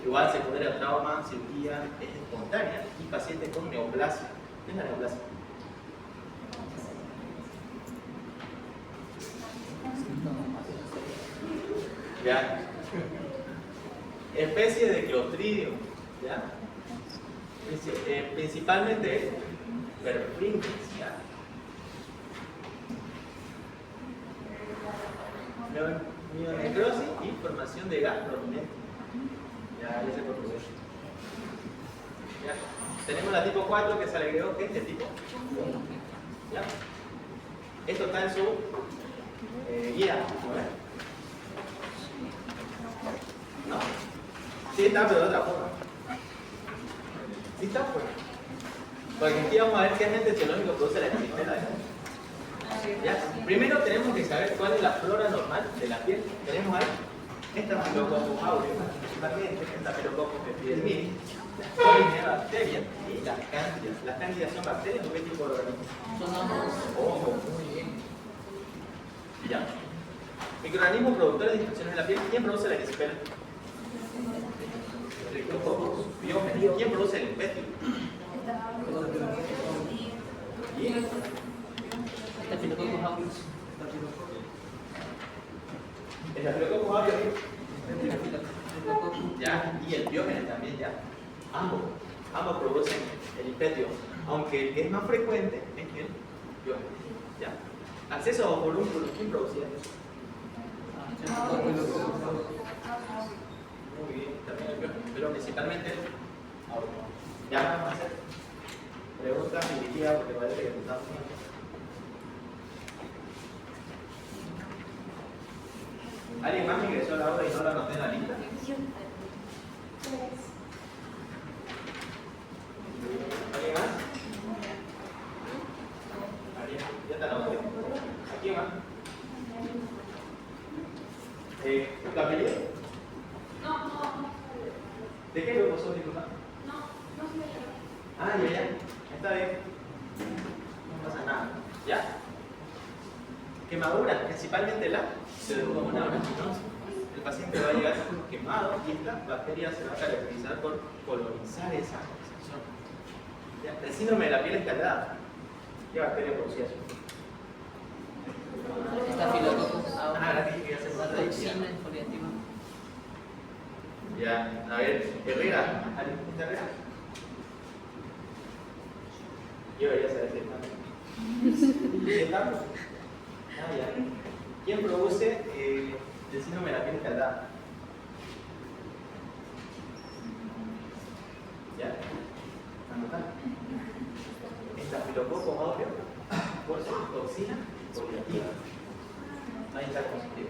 Igual secundaria a trauma, cirugía, es espontánea y pacientes con neoplasia. ¿Qué es la neoplasia? Ya. Especie de clostridio. ¿Ya? Principalmente perfringens. ¿Ya? Mionecrosis y formación de gas prominente. Ya se portugués. Ya. Tenemos la tipo 4 que se le agregó, que es el tipo 1. ¿Ya? Esto está en su guía. ¿No? Sí está, pero de otra forma. ¿Sí está? Pues. Porque aquí vamos a ver qué agente etiológico produce la equipera. ¿Ya? Primero tenemos que saber cuál es la flora normal de la piel. Tenemos ahí Staphylococcus aureus, principalmente Staphylococcus epidermidis, Bacterias y las cándidas. ¿Las cándidas son bacterias o qué tipo de organismos?
Son ambos.
Ojo, muy bien. Ya. Microorganismos productores de infecciones de la piel. ¿Quién produce la erisipela? Streptococcus pyogenes. ¿Quién produce el impetio? ¿Y?
Staphylococcus aureus.
El Staphylococcus aureus. Ya, y el Biógenes también, ya. Ambos producen el impetio, aunque el que es más frecuente es el Biógenes. ¿Ya? Acceso a forúnculos, ¿quién producía eso? Muy bien, también el Biógenes, pero principalmente el aureus. Ya vamos a hacer preguntas dirigidas porque parece que estamos viendo. ¿Alguien más ingresó a la hora y no la anoté en la lista? ¿Alguien más? ¿Alguien? ¿Ya te anoté? ¿Aquí más? ¿Tu apellido?
No.
¿De qué grupo sos, disculpa?
No sé.
Ah, ya. Está bien. No pasa nada. ¿Ya? Quemaduras, principalmente la pseudomonas aeruginosa. El paciente va a llegar quemado y esta bacteria se va a caracterizar por colonizar esa zona. ¿Ya? El síndrome de la piel escaldada. ¿Qué bacteria producía eso?
Staphylococcus aureus.
Ah, ahora que hacer una traducción.
Toxina exfoliativa.
Ya, a ver, Herrera. ¿Alguien está Herrera? Yo debería saber si está. ¿Sí está? Ah, ya. ¿Quién produce el síndrome de la piel escaldada? ¿Ya? ¿Anotar? Staphylococcus aureus por ser toxina exfoliativa. Ahí está positivo.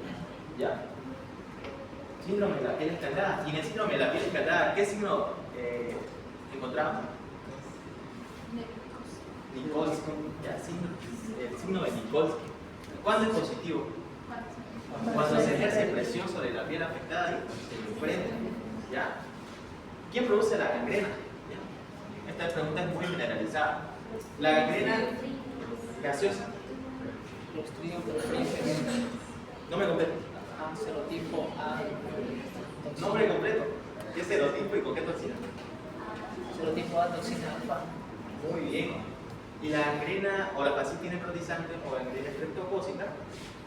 ¿Ya? Síndrome de la piel escaldada. Y en el síndrome de la piel escaldada, ¿qué signo encontramos? Nikolsky, ya, el signo de Nikolsky. ¿Cuándo es positivo? Cuando se ejerce presión sobre la piel afectada y se enfrenta. ¿Ya? ¿Quién produce la gangrena? ¿Ya? Esta pregunta es muy generalizada. La gangrena gaseosa.
Clostridium perfringens.
Nombre completo.
A, serotipo A.
Nombre completo. ¿Qué serotipo y con qué toxina?
Serotipo A, toxina alfa.
Muy bien. ¿Y la gangrena o la fascitis necrotizante o gangrena estreptocócica?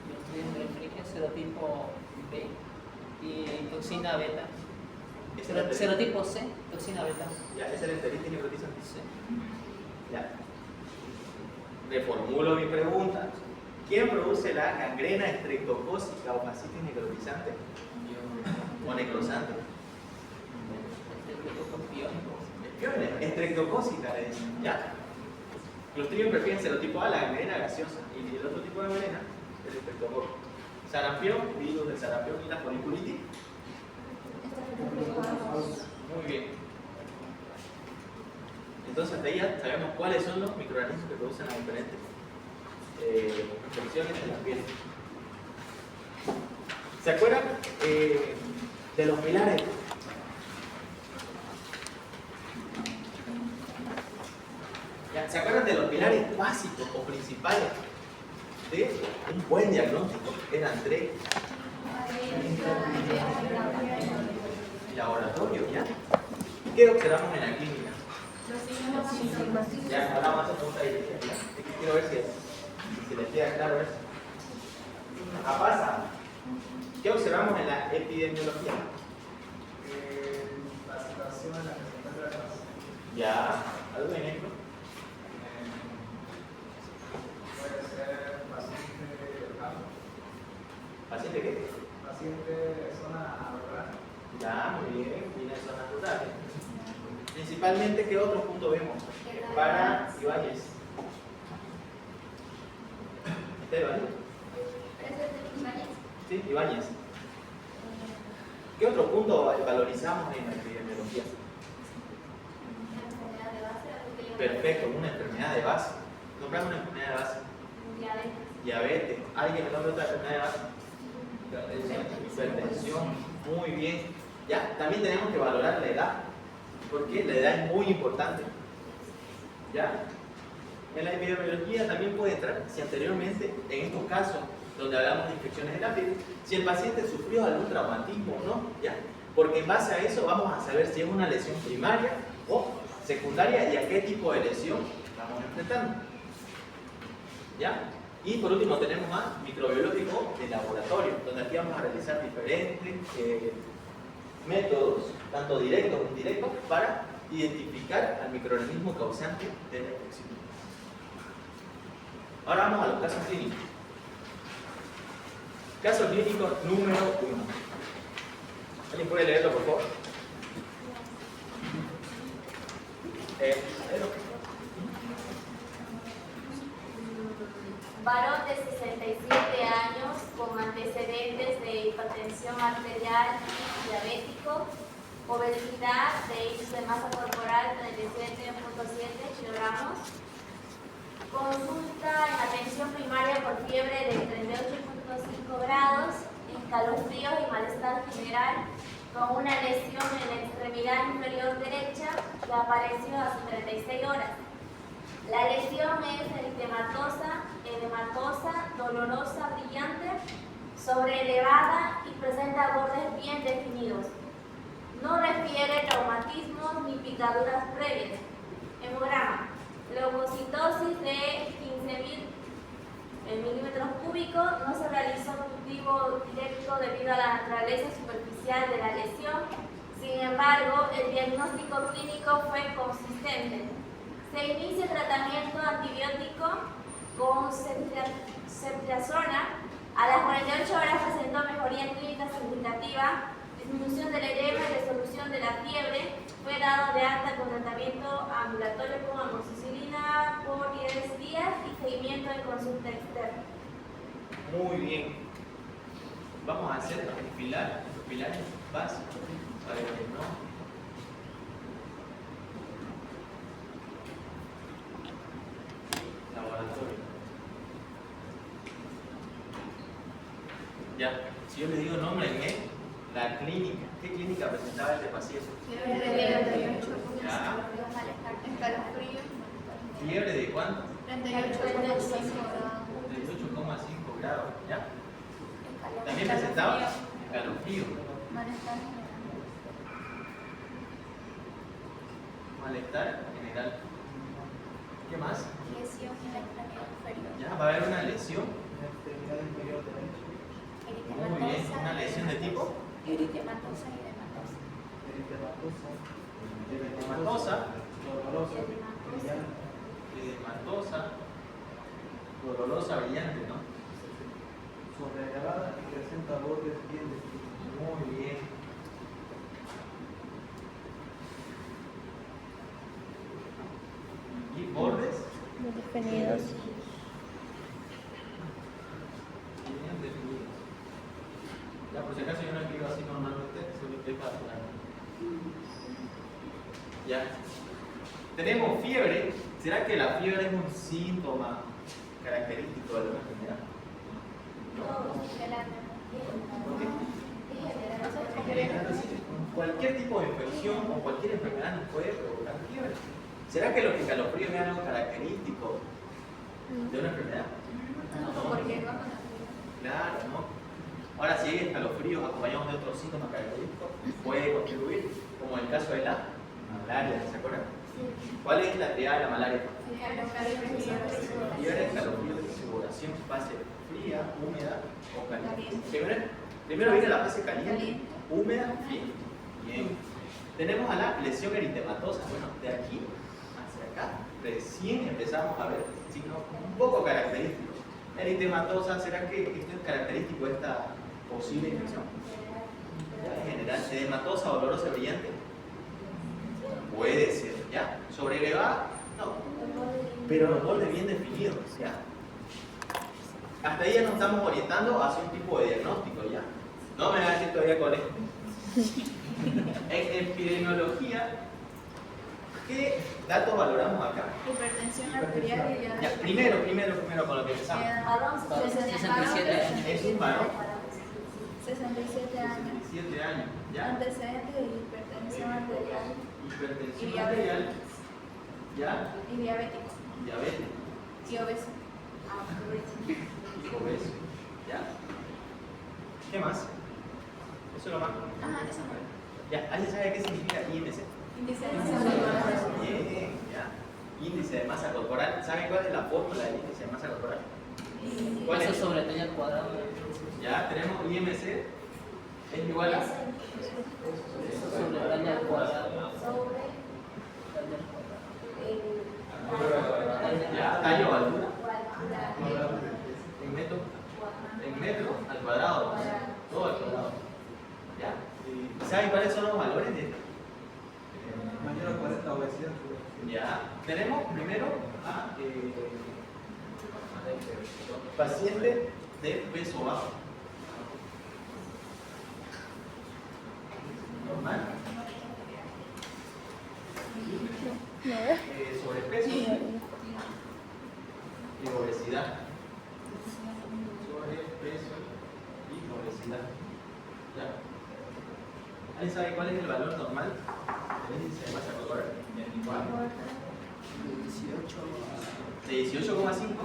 Clostridium perfringens, serotipo B y toxina beta. Serotipo C, toxina beta.
Ya, esa es la enteritis necrotizante.
Sí.
Ya. Reformulo mi pregunta. ¿Quién produce la gangrena estreptocócica o fascitis necrotizante? ¿O necrosante? Estreptocócica le dicen. ¿Ya? Clostridium perfringens serotipo A, la gangrena gaseosa. Y el otro tipo de gangrena, el estreptococo. Sarampión, virus del sarampión y la foliculitis. Muy bien. Entonces hasta ahí ya sabemos cuáles son los microorganismos que producen las diferentes infecciones en la piel. ¿Se acuerdan de los pilares? ¿Se acuerdan de los pilares básicos o principales de un buen diagnóstico? Eran tres. Laboratorio, ¿ya? ¿Qué observamos en la clínica? Ya, ahora vamos a hacer pregunta directa, ¿ya? Quiero ver si les queda claro eso. Pasa. ¿Qué observamos en la epidemiología?
La situación en la que se encuentra el paciente.
Ya, ¿algún ejemplo?
Puede ser paciente local,
¿Paciente qué?
paciente de zona rural.
Ya, muy bien, viene de zonas rurales. Principalmente, ¿qué otro punto vemos? Para Ibáñez. ¿Está Ibáñez? Sí, Ibáñez. ¿Qué otro punto valorizamos en la epidemiología? Perfecto, una enfermedad de base. Nombramos una enfermedad de base. Diabetes. ¿Alguien me nombra otra enfermedad de base? Hipertensión. Muy bien. Ya, también tenemos que valorar la edad, porque la edad es muy importante. ¿Ya? En la epidemiología también puede entrar, si anteriormente, en estos casos donde hablamos de infecciones de la piel, si el paciente sufrió algún traumatismo o no, ¿ya? Porque en base a eso vamos a saber si es una lesión primaria o secundaria y a qué tipo de lesión estamos enfrentando. ¿Ya? Y por último tenemos a microbiológico de laboratorio, donde aquí vamos a realizar diferentes métodos, tanto directos como indirectos, para identificar al microorganismo causante de la infección. Ahora vamos a los casos clínicos. Caso clínico número 1. ¿Alguien puede leerlo, por favor?
Varón de 67 años con antecedentes de hipertensión arterial y diabético, obesidad de índice de masa corporal 37.7 kilogramos, consulta en atención primaria por fiebre de 38.5 grados, escalofríos y malestar general, con una lesión en la extremidad inferior derecha que apareció hace 36 horas. La lesión es eritematosa, edematosa, dolorosa, brillante, sobreelevada y presenta bordes bien definidos. No refiere traumatismos ni picaduras previas. Hemograma. Leucocitosis de 15.000 milímetros cúbicos. No se realizó cultivo directo debido a la naturaleza superficial de la lesión. Sin embargo, el diagnóstico clínico fue consistente. Se inicia el tratamiento antibiótico con ceftriaxona. A las 48 horas presentó mejoría clínica significativa, disminución del edema y resolución de la fiebre. Fue dado de alta con tratamiento ambulatorio con amoxicilina por 10 días y seguimiento en consulta externa.
Muy bien. Vamos a hacer los pilares básicos para el diagnóstico. Ya, si yo le digo nombre en él, la clínica, ¿qué clínica presentaba este paciente? Ya. ¿Fiebre de cuánto? 38,5 grados, ¿ya? También presentaba escalofrío, malestar general. ¿Qué más?
Lesión en la extremidad inferior.
Ya, va a haber una lesión.
extremidad inferior derecha.
Muy bien, una lesión de tipo
Eritematosa y edematosa.
eritematosa,
Dolorosa, brillante.
edematosa, dolorosa, brillante, ¿no?
Sobrelevada y presenta bordes bien definidos.
Muy bien. ¿Y bordes?
Muy definidos.
Bien definidos. Ya, por si acaso yo no escribo así normalmente, solo estoy para hablar. Ya. Tenemos fiebre. ¿Será que la fiebre es un síntoma característico de una enfermedad? Cualquier tipo de infección o cualquier enfermedad nos puede provocar fiebre. ¿Será que los escalofríos es algo característico de una enfermedad? Claro, ¿no? Ahora, si hay escalofríos acompañados de otros síntomas característicos, puede contribuir, como el caso de la malaria, ¿se acuerdan? ¿Cuál es la triada de la malaria? Fiebre, escalofríos y sudoración, fase fría, húmeda o caliente. Primero viene la fase caliente, húmeda, fría. Bien. Tenemos a la lesión eritematosa. Bueno, de aquí hacia acá, recién empezamos a ver signos un poco característicos. Eritematosa, ¿será que esto es característico de esta posible infección? Ya, en general, edematosa, dolorosa, brillante. Puede ser, ¿ya? Sobrelevada, no. Pero los bordes bien definidos, ¿ya? Hasta ahí ya nos estamos orientando hacia un tipo de diagnóstico, ¿ya? No me voy a decir todavía cuál es. En epidemiología, ¿qué datos valoramos acá?
Hipertensión arterial y
Ya, primero con lo que empezamos.
Varón,
67 años.
Es un varón,
67 años.
7 años, ¿ya?
Antecedentes de hipertensión arterial
Hipertensión
Y
arterial, ¿ya?
y diabético
Diabetes
y obeso.
y obeso, ¿ya? ¿Qué más? Eso es lo más.
Ajá, eso no.
Ya, ¿alguien sabe qué significa IMC?
Índice de masa
Bien, ya. Índice de masa corporal. ¿Saben cuál es la fórmula del índice de masa corporal? ¿Cuál
Eso
es?
sobre T al cuadrado.
Ya, tenemos IMC es igual a
Eso sobre T al cuadrado.
ya, tallo o altura en metro al cuadrado, todo al cuadrado. ¿Ya? ¿Y saben cuáles son los valores de esto?
Mayor a 40 obesidad.
Ya, tenemos primero a paciente de peso bajo. Normal. Sobrepeso y obesidad. Sobrepeso y obesidad. Ya. ¿Alguien sabe cuál es el valor normal del índice de masa corporal? ¿Cuál? De 18,5.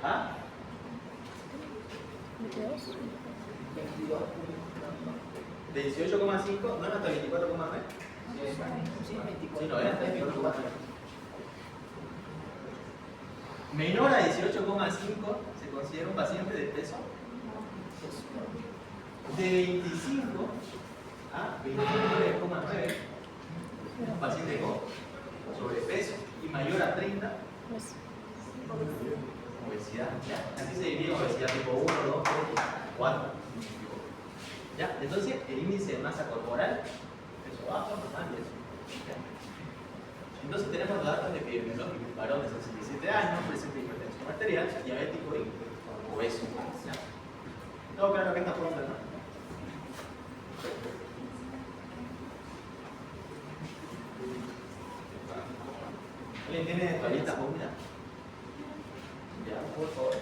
¿Ah?
22.
De 18,5, no era hasta 24,9. Sí, no, era hasta 24,9. Menor a 18,5 se considera un paciente de peso. De 25 a 29,9 un paciente con sobrepeso y mayor a 30 obesidad. ¿Ya? Así se divide obesidad tipo 1, 2, 3, 4. ¿Ya? Entonces el índice de masa corporal, peso bajo, normal y eso. ¿Ya? Entonces tenemos los datos epidemiológicos. Varón de 67 años, presente hipertensión arterial, diabético y obeso. ¿Ya? ¿Todo claro que esta fórmula, no? ¿Alguien tiene toallitas húmedas? Ya, por favor.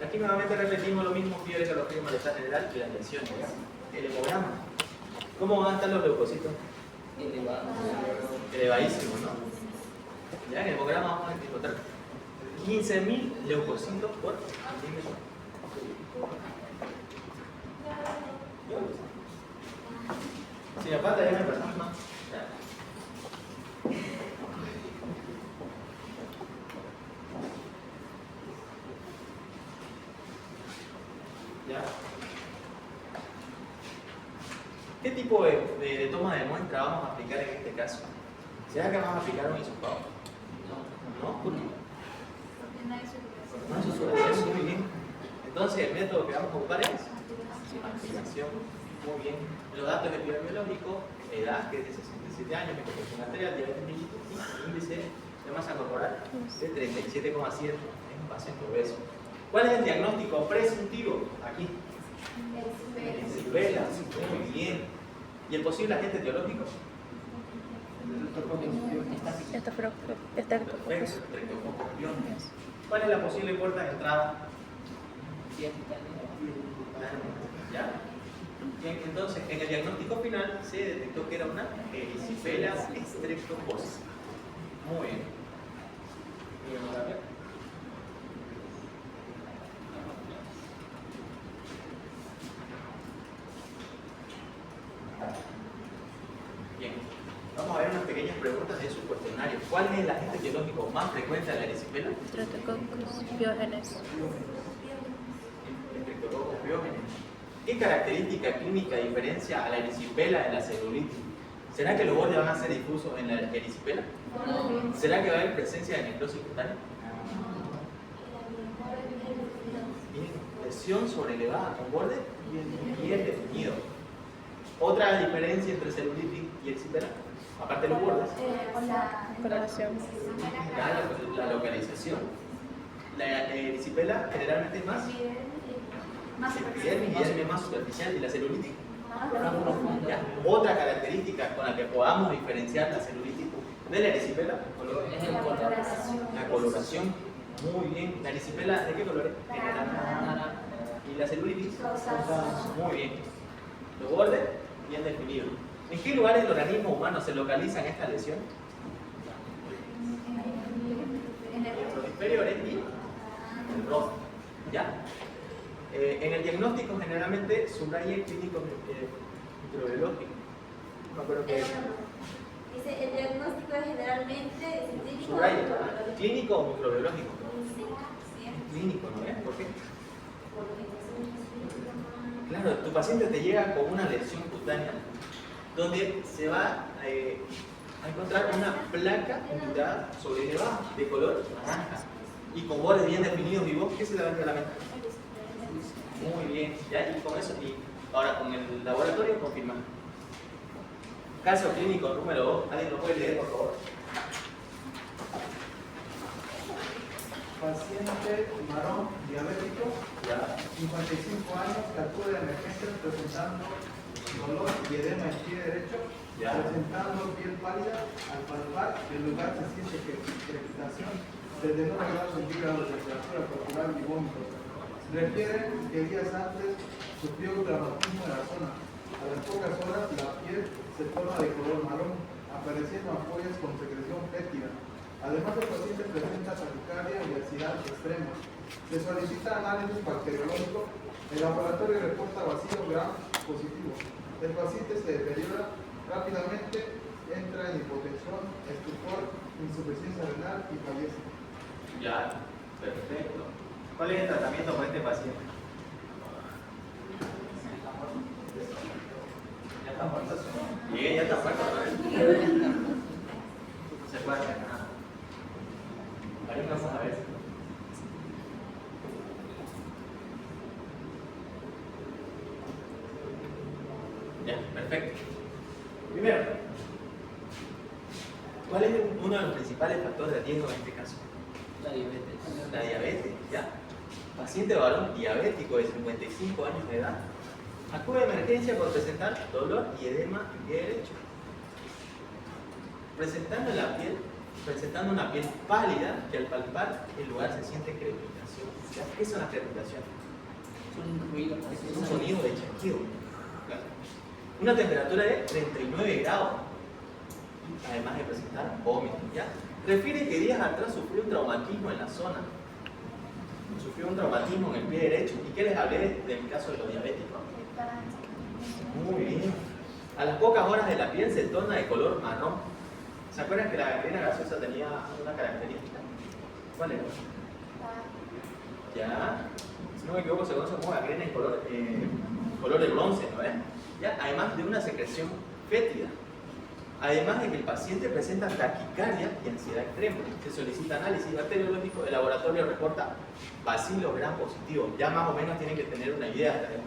Aquí nuevamente repetimos lo mismo, fiebre, calofrío, malestar general y las lesiones. El hemograma. ¿Cómo van a estar los leucocitos?
Elevado.
Elevadísimos, ¿no? Ya en el hemograma vamos a encontrar 15.000 leucocitos por milímetro. Si me falta ya me pasamos más. ¿Ya? ¿Qué tipo de toma de muestra vamos a aplicar en este caso? ¿Será que vamos a aplicar un hisopado? ¿No? ¿Por qué? No es sudoración, muy bien. Entonces el método que vamos a ocupar es aspiración. Muy bien. Los datos epidemiológicos, edad, que es de 67 años, hipertensión arterial, diabetes mellitus y índice de masa corporal de 37,7. Es un paciente obeso. ¿Cuál es el diagnóstico presuntivo? Aquí. Erisipela. Muy bien. ¿Y el posible agente etiológico? Perfecto. ¿Cuál es la posible puerta de entrada? ¿Ya? Bien, entonces, en el diagnóstico final se detectó que era una erisipela streptococcus. Muy bien. Bien, vamos a ver unas pequeñas preguntas de su cuestionario. ¿Cuál es el agente etiológico más frecuente de la erisipela?
Streptococcus pyogenes.
Streptococcus pyogenes. ¿Qué característica clínica diferencia a la erisipela de la celulitis? ¿Será que los bordes van a ser difusos en la erisipela? ¿Será que va a haber presencia de necrosis cutánea? Bien, lesión sobrelevada con borde bien definido. ¿Otra diferencia entre celulitis y erisipela? Aparte de los bordes.
Coloración.
La localización. La erisipela generalmente es más epidermis y es más superficial, y la celulitis. Ya. Otra característica con la que podamos diferenciar la celulitis de la erisipela
Es el color.
la coloración. Muy bien. ¿La erisipela de qué color es?
Naranja.
¿Y la celulitis? Muy bien. Los bordes bien definidos. ¿En qué lugares del organismo humano se localizan estas lesiones? En los inferiores y el rostro. ¿Ya? En el diagnóstico generalmente subraya el clínico microbiológico. No me acuerdo qué es.
Dice, el diagnóstico es generalmente científico.
Subraya, clínico o microbiológico. Clínico, ¿no es? ¿Por qué? Claro, tu paciente te llega con una lesión cutánea donde se va a encontrar una placa unidad sobrelevada de color naranja y con bordes bien definidos. ¿Y vos qué se te va a venir a la mente? Muy bien, ya, y con eso, y ahora con el laboratorio confirma. Caso clínico número 2, ¿alguien lo puede leer, por favor?
Paciente varón diabético,
Ya.
55 años, que acude a emergencias presentando dolor y edema en pie derecho,
Ya.
presentando piel pálida. Al palpar el lugar se siente crepitación desde 9 grados centígrados de temperatura corporal y vómitos. Refieren que días antes sufrió un traumatismo en la zona. A las pocas horas la piel se torna de color marrón, apareciendo ampollas con secreción fétida. Además, el paciente presenta taquicardia y ansiedad extrema. Se solicita análisis bacteriológico. El laboratorio reporta vacío gram positivo. El paciente se deteriora rápidamente, entra en hipotensión, estupor, insuficiencia renal y fallece.
Ya, perfecto. ¿Cuál es el tratamiento para este paciente? Ya está muerto. Bien, ya está muerto. No se puede hacer nada. Ahorita vamos a ver. Ya, perfecto. Primero, ¿cuál es uno de los principales factores de riesgo en este caso?
La diabetes.
La diabetes, ya. Paciente varón diabético de 55 años de edad acude a emergencia por presentar dolor y edema en pie derecho. Presentando en la piel presentando una piel pálida que al palpar el lugar se siente crepitación. ¿Ya? ¿Qué son las crepitaciones?
Un ruido.
Es un sonido de chasquido. Claro. Una temperatura de 39 grados, además de presentar vómito. ¿Ya? Refiere que días atrás sufrió un traumatismo en la zona. Sufrió un traumatismo en el pie derecho. ¿Y qué les hablé del caso de los diabéticos? Muy bien. A las pocas horas de la piel se torna de color marrón. ¿Se acuerdan que la gangrena gaseosa tenía una característica? ¿Cuál era? Ya, si no me equivoco, se conoce como gangrena en color de bronce, ¿no es? ¿Ya? Además de una secreción fétida. Además de que el paciente presenta taquicardia y ansiedad extrema. Se solicita análisis bacteriológico, el laboratorio reporta bacilos gram positivos. Ya más o menos tienen que tener una idea de él.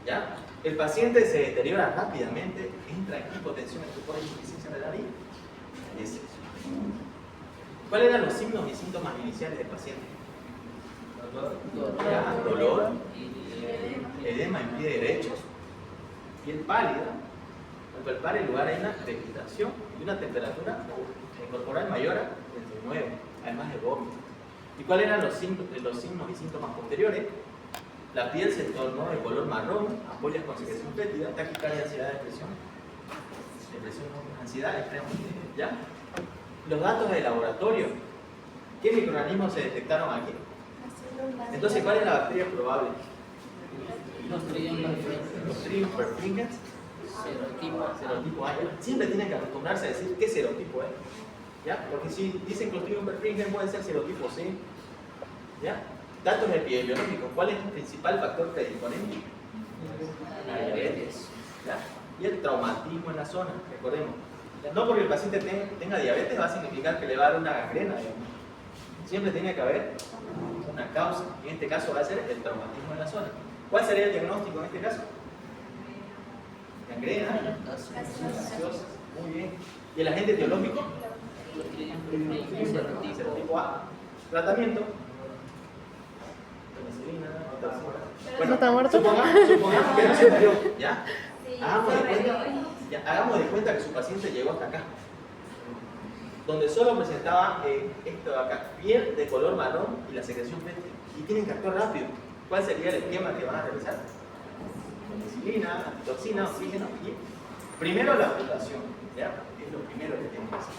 ¿Ya? El paciente se deteriora rápidamente, entra en hipotensión, estupor y insuficiencia renal y es eso. ¿Cuáles eran los signos y síntomas iniciales del paciente? Dolor, edema en pie derecho, piel pálida. Al palpar el lugar hay una crepitación y una temperatura corporal mayor a 39, además de vómito. ¿Y cuáles eran los signos y síntomas posteriores? La piel se tornó de color marrón, ampollas con secreción fétida, taquicardia, ansiedad, depresión, ansiedad extrema. ¿Ya? Los datos del laboratorio. ¿Qué microorganismos se detectaron aquí? Entonces, ¿cuál es la bacteria probable? Clostridium perfringens. Serotipo A. Siempre tienen que acostumbrarse a decir qué serotipo es. ¿Ya? Porque si dicen Clostridium perfringens puede ser serotipo C. ¿Ya? Datos epidemiológicos. ¿Cuál es el principal factor predisponente? La diabetes. ¿Ya? Y el traumatismo en la zona. Recordemos. No porque el paciente tenga diabetes va a significar que le va a dar una gangrena. Digamos. Siempre tiene que haber una causa. En este caso va a ser el traumatismo en la zona. ¿Cuál sería el diagnóstico en este caso? Gangrena gaseosa. Muy bien. ¿Y el agente etiológico? Serotipo A. Tratamiento. Penicilina, bueno,
¿No está muerto?
supongamos que no se murió. ¿Ya?
Sí,
Hagamos de cuenta que su paciente llegó hasta acá. Donde solo presentaba esto de acá, piel de color marrón y la secreción fétida. Y tienen que actuar rápido. ¿Cuál sería el esquema que van a realizar? Penicilina, antitoxina, oxígeno y primero la amputación, ¿ya? Es lo primero que tienen que hacer.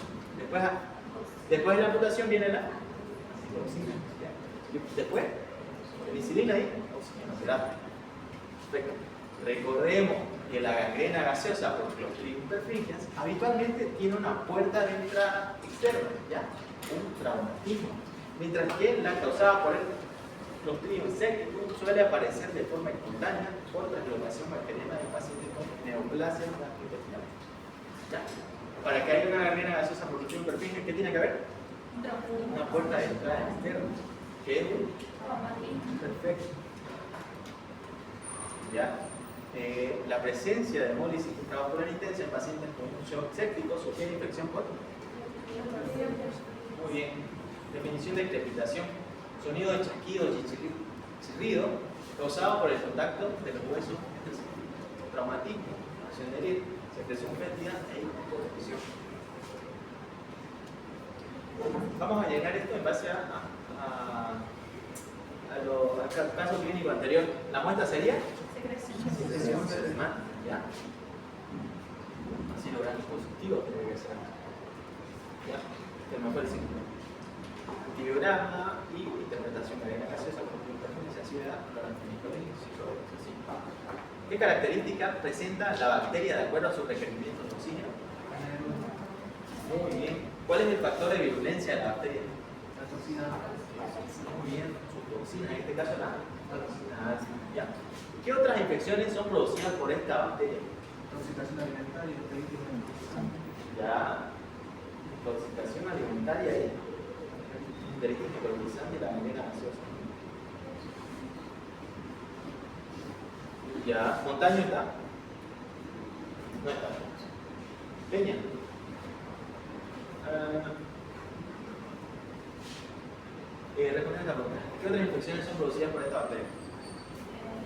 Después de la amputación viene la antitoxina, ¿ya? Y después, penicilina y oxigenoterapia. Perfecto. Recordemos que la gangrena gaseosa por Clostridium perfringens habitualmente tiene una puerta de entrada externa, ¿ya? Un traumatismo. Mientras que la causada por el Clostridium septicum suele aparecer de forma espontánea por translocación bacteriana de pacientes con neoplasia gastrointestinal. ¿Ya? Para que haya una gangrena gaseosa por Clostridium perfringens, ¿qué tiene que haber? Una puerta de entrada externa, que es un perfecto. ¿Ya? La presencia de hemólisis intravascular intensa en pacientes con un shock séptico sugiere infección por. Muy bien. Definición de crepitación. Sonido de chasquido y chirrido causado por el contacto de los huesos entre sí. Traumatismo, acción de herir, secreción fétida e hipotensión. Vamos a llenar esto en base al caso clínico anterior. ¿La muestra sería? Secreción semanal, ¿ya? Así logran positivo tiene que ser. ¿Ya? Que me parece antibiograma y interpretación de la gaseosa por hipersensibilidad, ¿qué características presenta la bacteria de acuerdo a sus requerimientos de oxígeno? Muy bien. ¿Cuál es el factor de virulencia de la bacteria?
La toxina.
Muy bien. Su toxina, en este caso la toxina. ¿Ya? ¿Qué otras infecciones son producidas por esta bacteria?
Intoxicación alimentaria,
Ya. Intoxicación alimentaria y enteritis necrotizante y la gangrena gaseosa. Ya. ¿Montaño está? No está. Peña. Responde esta pregunta. ¿Qué otras infecciones son producidas por esta bacteria?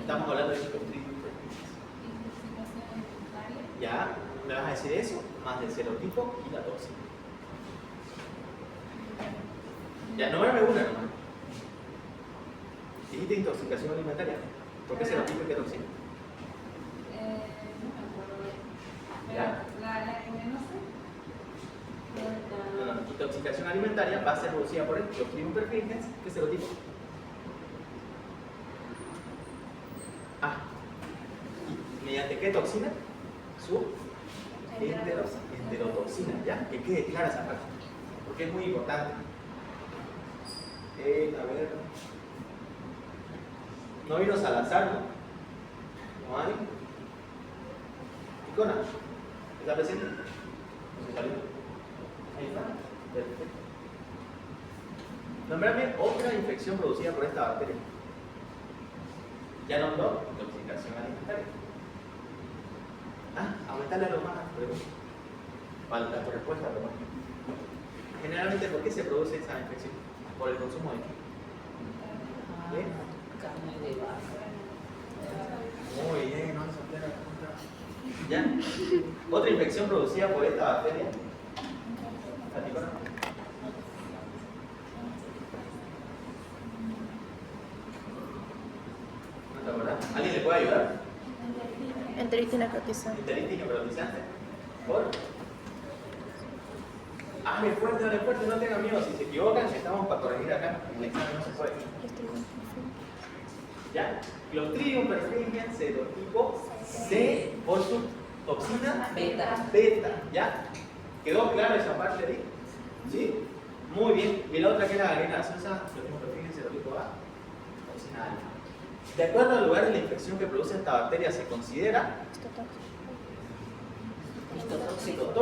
Estamos hablando de Clostridium perfringens. ¿Ya? ¿Me vas a decir eso? Más del serotipo y la toxina. Ya, nómbrame una nomás. Dijiste intoxicación alimentaria. ¿Por qué serotipia y qué toxina?
No me acuerdo bien.
Ya.
La que no sé.
No, intoxicación alimentaria va a ser producida por el Clostridium perfringens. ¿Qué serotipo? Ah. ¿Y mediante qué toxina? Su enterotoxina, ¿ya? Que quede clara esa parte, porque es muy importante. A ver. No vino Salazar, ¿no? ¿No hay? Icona. ¿Está presente? No se salió. Ahí está. Perfecto. Nombrame otra infección producida por esta bacteria. Ya nombró intoxicación alimentaria. Aumentarle a lo más. Falta tu respuesta, pero generalmente, ¿por qué se produce esa infección? Por el consumo de qué?
Carne de vaca.
Muy bien, no se entera la pregunta. ¿Ya? Otra infección producida por esta bacteria. ¿Saticona? ¿No te acordás? ¿Alguien le puede ayudar?
Enteritis necrotizante.
Enteritis necrotizante. ¿Por? Hable fuerte, no tengan miedo. Si se equivocan, estamos para corregir acá. En el examen no se puede. ¿Ya? Clostridium perfringens serotipo C por su toxina
Beta.
beta. ¿Ya? ¿Quedó claro esa parte ahí? ¿Sí? Muy bien. Y la otra que es la galena gaseosa, Clostridium perfringens serotipo A, toxina alfa. De acuerdo al lugar de la infección que produce esta bacteria, se considera histotóxico,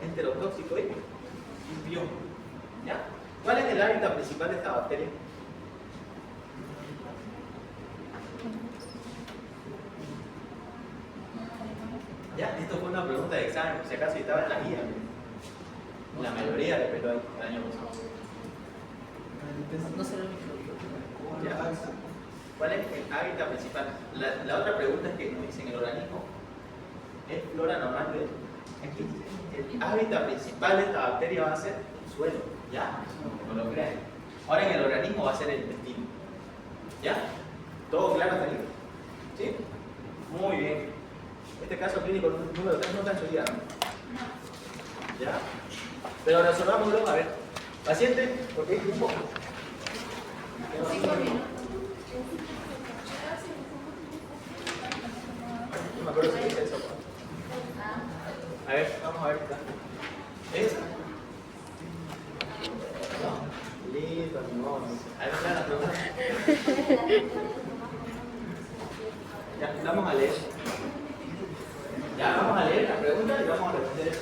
enterotóxico y biótico. ¿Ya? ¿Cuál es el hábitat principal de esta bacteria? ¿Ya? Esto fue una pregunta de examen, por si acaso estaba en la guía. La mayoría le peló ahí el año pasado.
No será el microbioma.
¿Ya? ¿Cuál es el hábitat principal? La otra pregunta es que nos dicen el organismo es flora normal de aquí. El hábitat principal de esta bacteria va a ser el suelo, ¿ya? No lo crean. Ahora en el organismo va a ser el intestino. ¿Ya? ¿Todo claro hasta ahí? ¿Sí? Muy bien. Este caso clínico número 3 no está en su día, ¿no? ¿Ya? Pero resolvámoslo, a ver. Paciente, ¿por qué tiempo?
5 minutos.
No me acuerdo si dice eso. A ver, vamos a ver. ¿Es? No. Listo, no. A ver, la pregunta. Ya, vamos a leer. Ya, vamos a leer la pregunta y vamos a responder.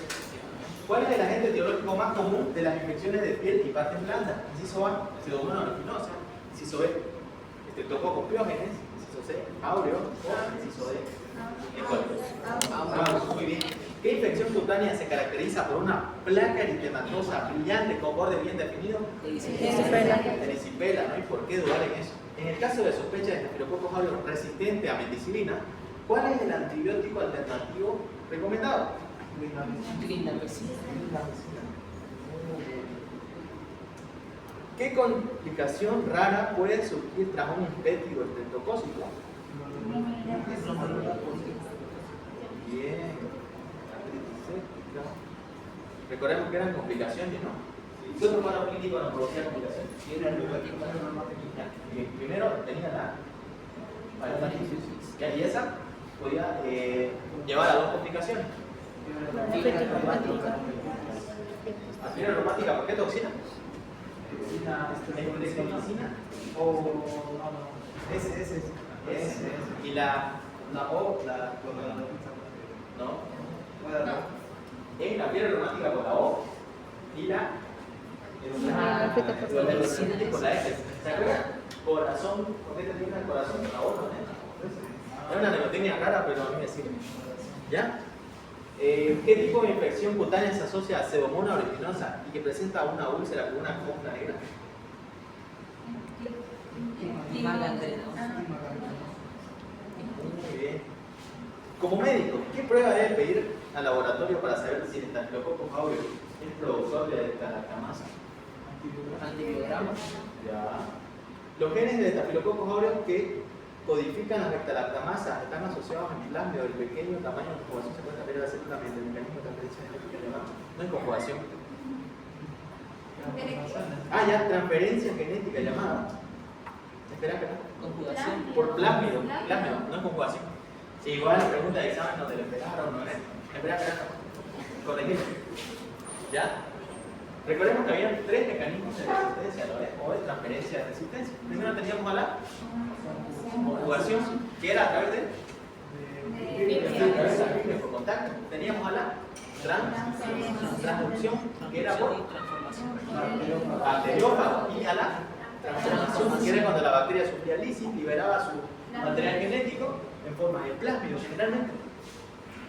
¿Cuál es el agente etiológico más común de las infecciones de piel y partes blandas? Inciso A, Pseudomonas aeruginosa. Inciso B, Streptococcus pyogenes. Inciso C, Aureo. O inciso D, E. coli. Muy bien. ¿Qué infección cutánea se caracteriza por una placa eritematosa brillante con borde bien definido? Erisipela, no hay por qué dudar en eso. En el caso de sospecha de Staphylococcus aureus resistente a meticilina, ¿cuál es el antibiótico alternativo recomendado?
Clindamicina.
¿Qué complicación rara puede surgir tras un infecto estreptocócico? Bien. Artritis séptica. Recordemos que eran complicaciones, ¿no? ¿Qué otro cuadro clínico nos producía complicaciones? Bien. Primero tenía la parodontitis. Y esa podía llevar a dos complicaciones. Aspirina reumática, ¿por qué toxina? ¿Estreptomicina? O ese. Y la O, ¿no? En la fiebre reumática con la O y la con la S. ¿Se acuerdan? Corazón, ¿por qué termina el corazón con la O? Es una neumotecnia rara, pero a mí me sirve. ¿Ya? ¿Qué tipo de infección cutánea se asocia a Pseudomonas aeruginosa y que presenta una úlcera con una costra negra? Muy bien. Como médico, ¿qué prueba debe pedir al laboratorio para saber si el Staphylococcus aureus es productor de galactamasa?
Antibiograma.
Ya. Los genes de Staphylococcus aureus que codifican las beta-lactamasas están asociados en plasmio del pequeño tamaño de conjugación. Se puede saber la célula mediante el mecanismo de transferencia genética llamado. No es conjugación. Ah, ya, transferencia genética llamada. Espera.
Conjugación.
Por plasmido, no es conjugación. Sí, igual la pregunta de examen donde le esperaron, ¿no es? Espera. Corregir. ¿Ya? Recordemos que había tres mecanismos de resistencia, ¿no es? O de transferencia de resistencia. Primero teníamos a la conjugación, que era a través de por contacto. Teníamos a la transducción, que era por bacteriófago, y a la transformación, que era cuando la bacteria sufría lisis, liberaba su material genético en forma de plásmido generalmente.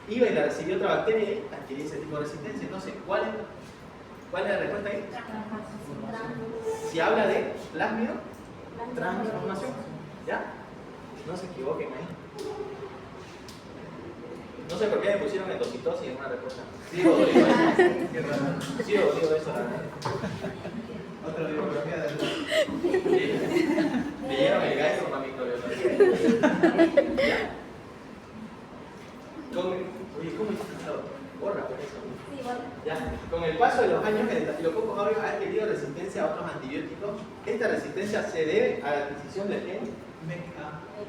Iba y la recibió otra bacteria y adquiría ese tipo de resistencia. Entonces, ¿cuál es la respuesta ahí? Si habla de plásmido, transformación. ¿Ya? No se equivoquen ahí. No sé por qué me pusieron endocitosis en una respuesta. Sí o digo eso. Sí o digo eso, la verdad.
Otra biografía de
Me llevan el gallo con la microbiología. ¿Ya? Oye, ¿cómo hiciste eso? Borra por eso.
Sí, bueno.
Ya. Con el paso de los años, el Staphylococcus aureus ha adquirido resistencia a otros antibióticos. Esta resistencia se debe a la adquisición del gen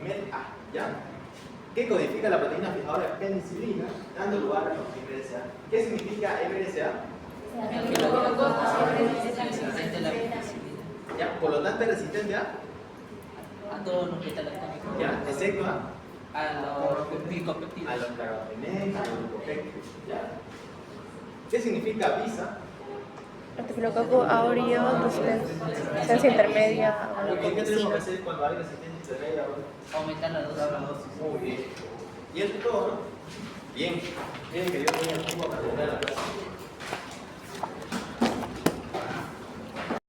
MET-A, ¿ya? Que codifica la proteína fijadora de penicilina, dando lugar a los MRSA. ¿Qué significa MRSA?
Resistente a la penicilina.
¿Ya? Por lo tanto, es resistente a,
todos los beta-lactámicos.
¿ya? Excepto
A los glicopéptidos.
a los carbapenems, a los glucopéptidos, ¿ya? ¿Qué significa PISA?
Staphylococcus aureus, resistencia intermedia a la
¿Qué tenemos que
penicilina.
hacer cuando hay resistencia intermedia?
Aumentar la dosis.
Muy bien. Y eso es todo, ¿no? Bien. Miren que yo tenía tiempo para terminar la clase.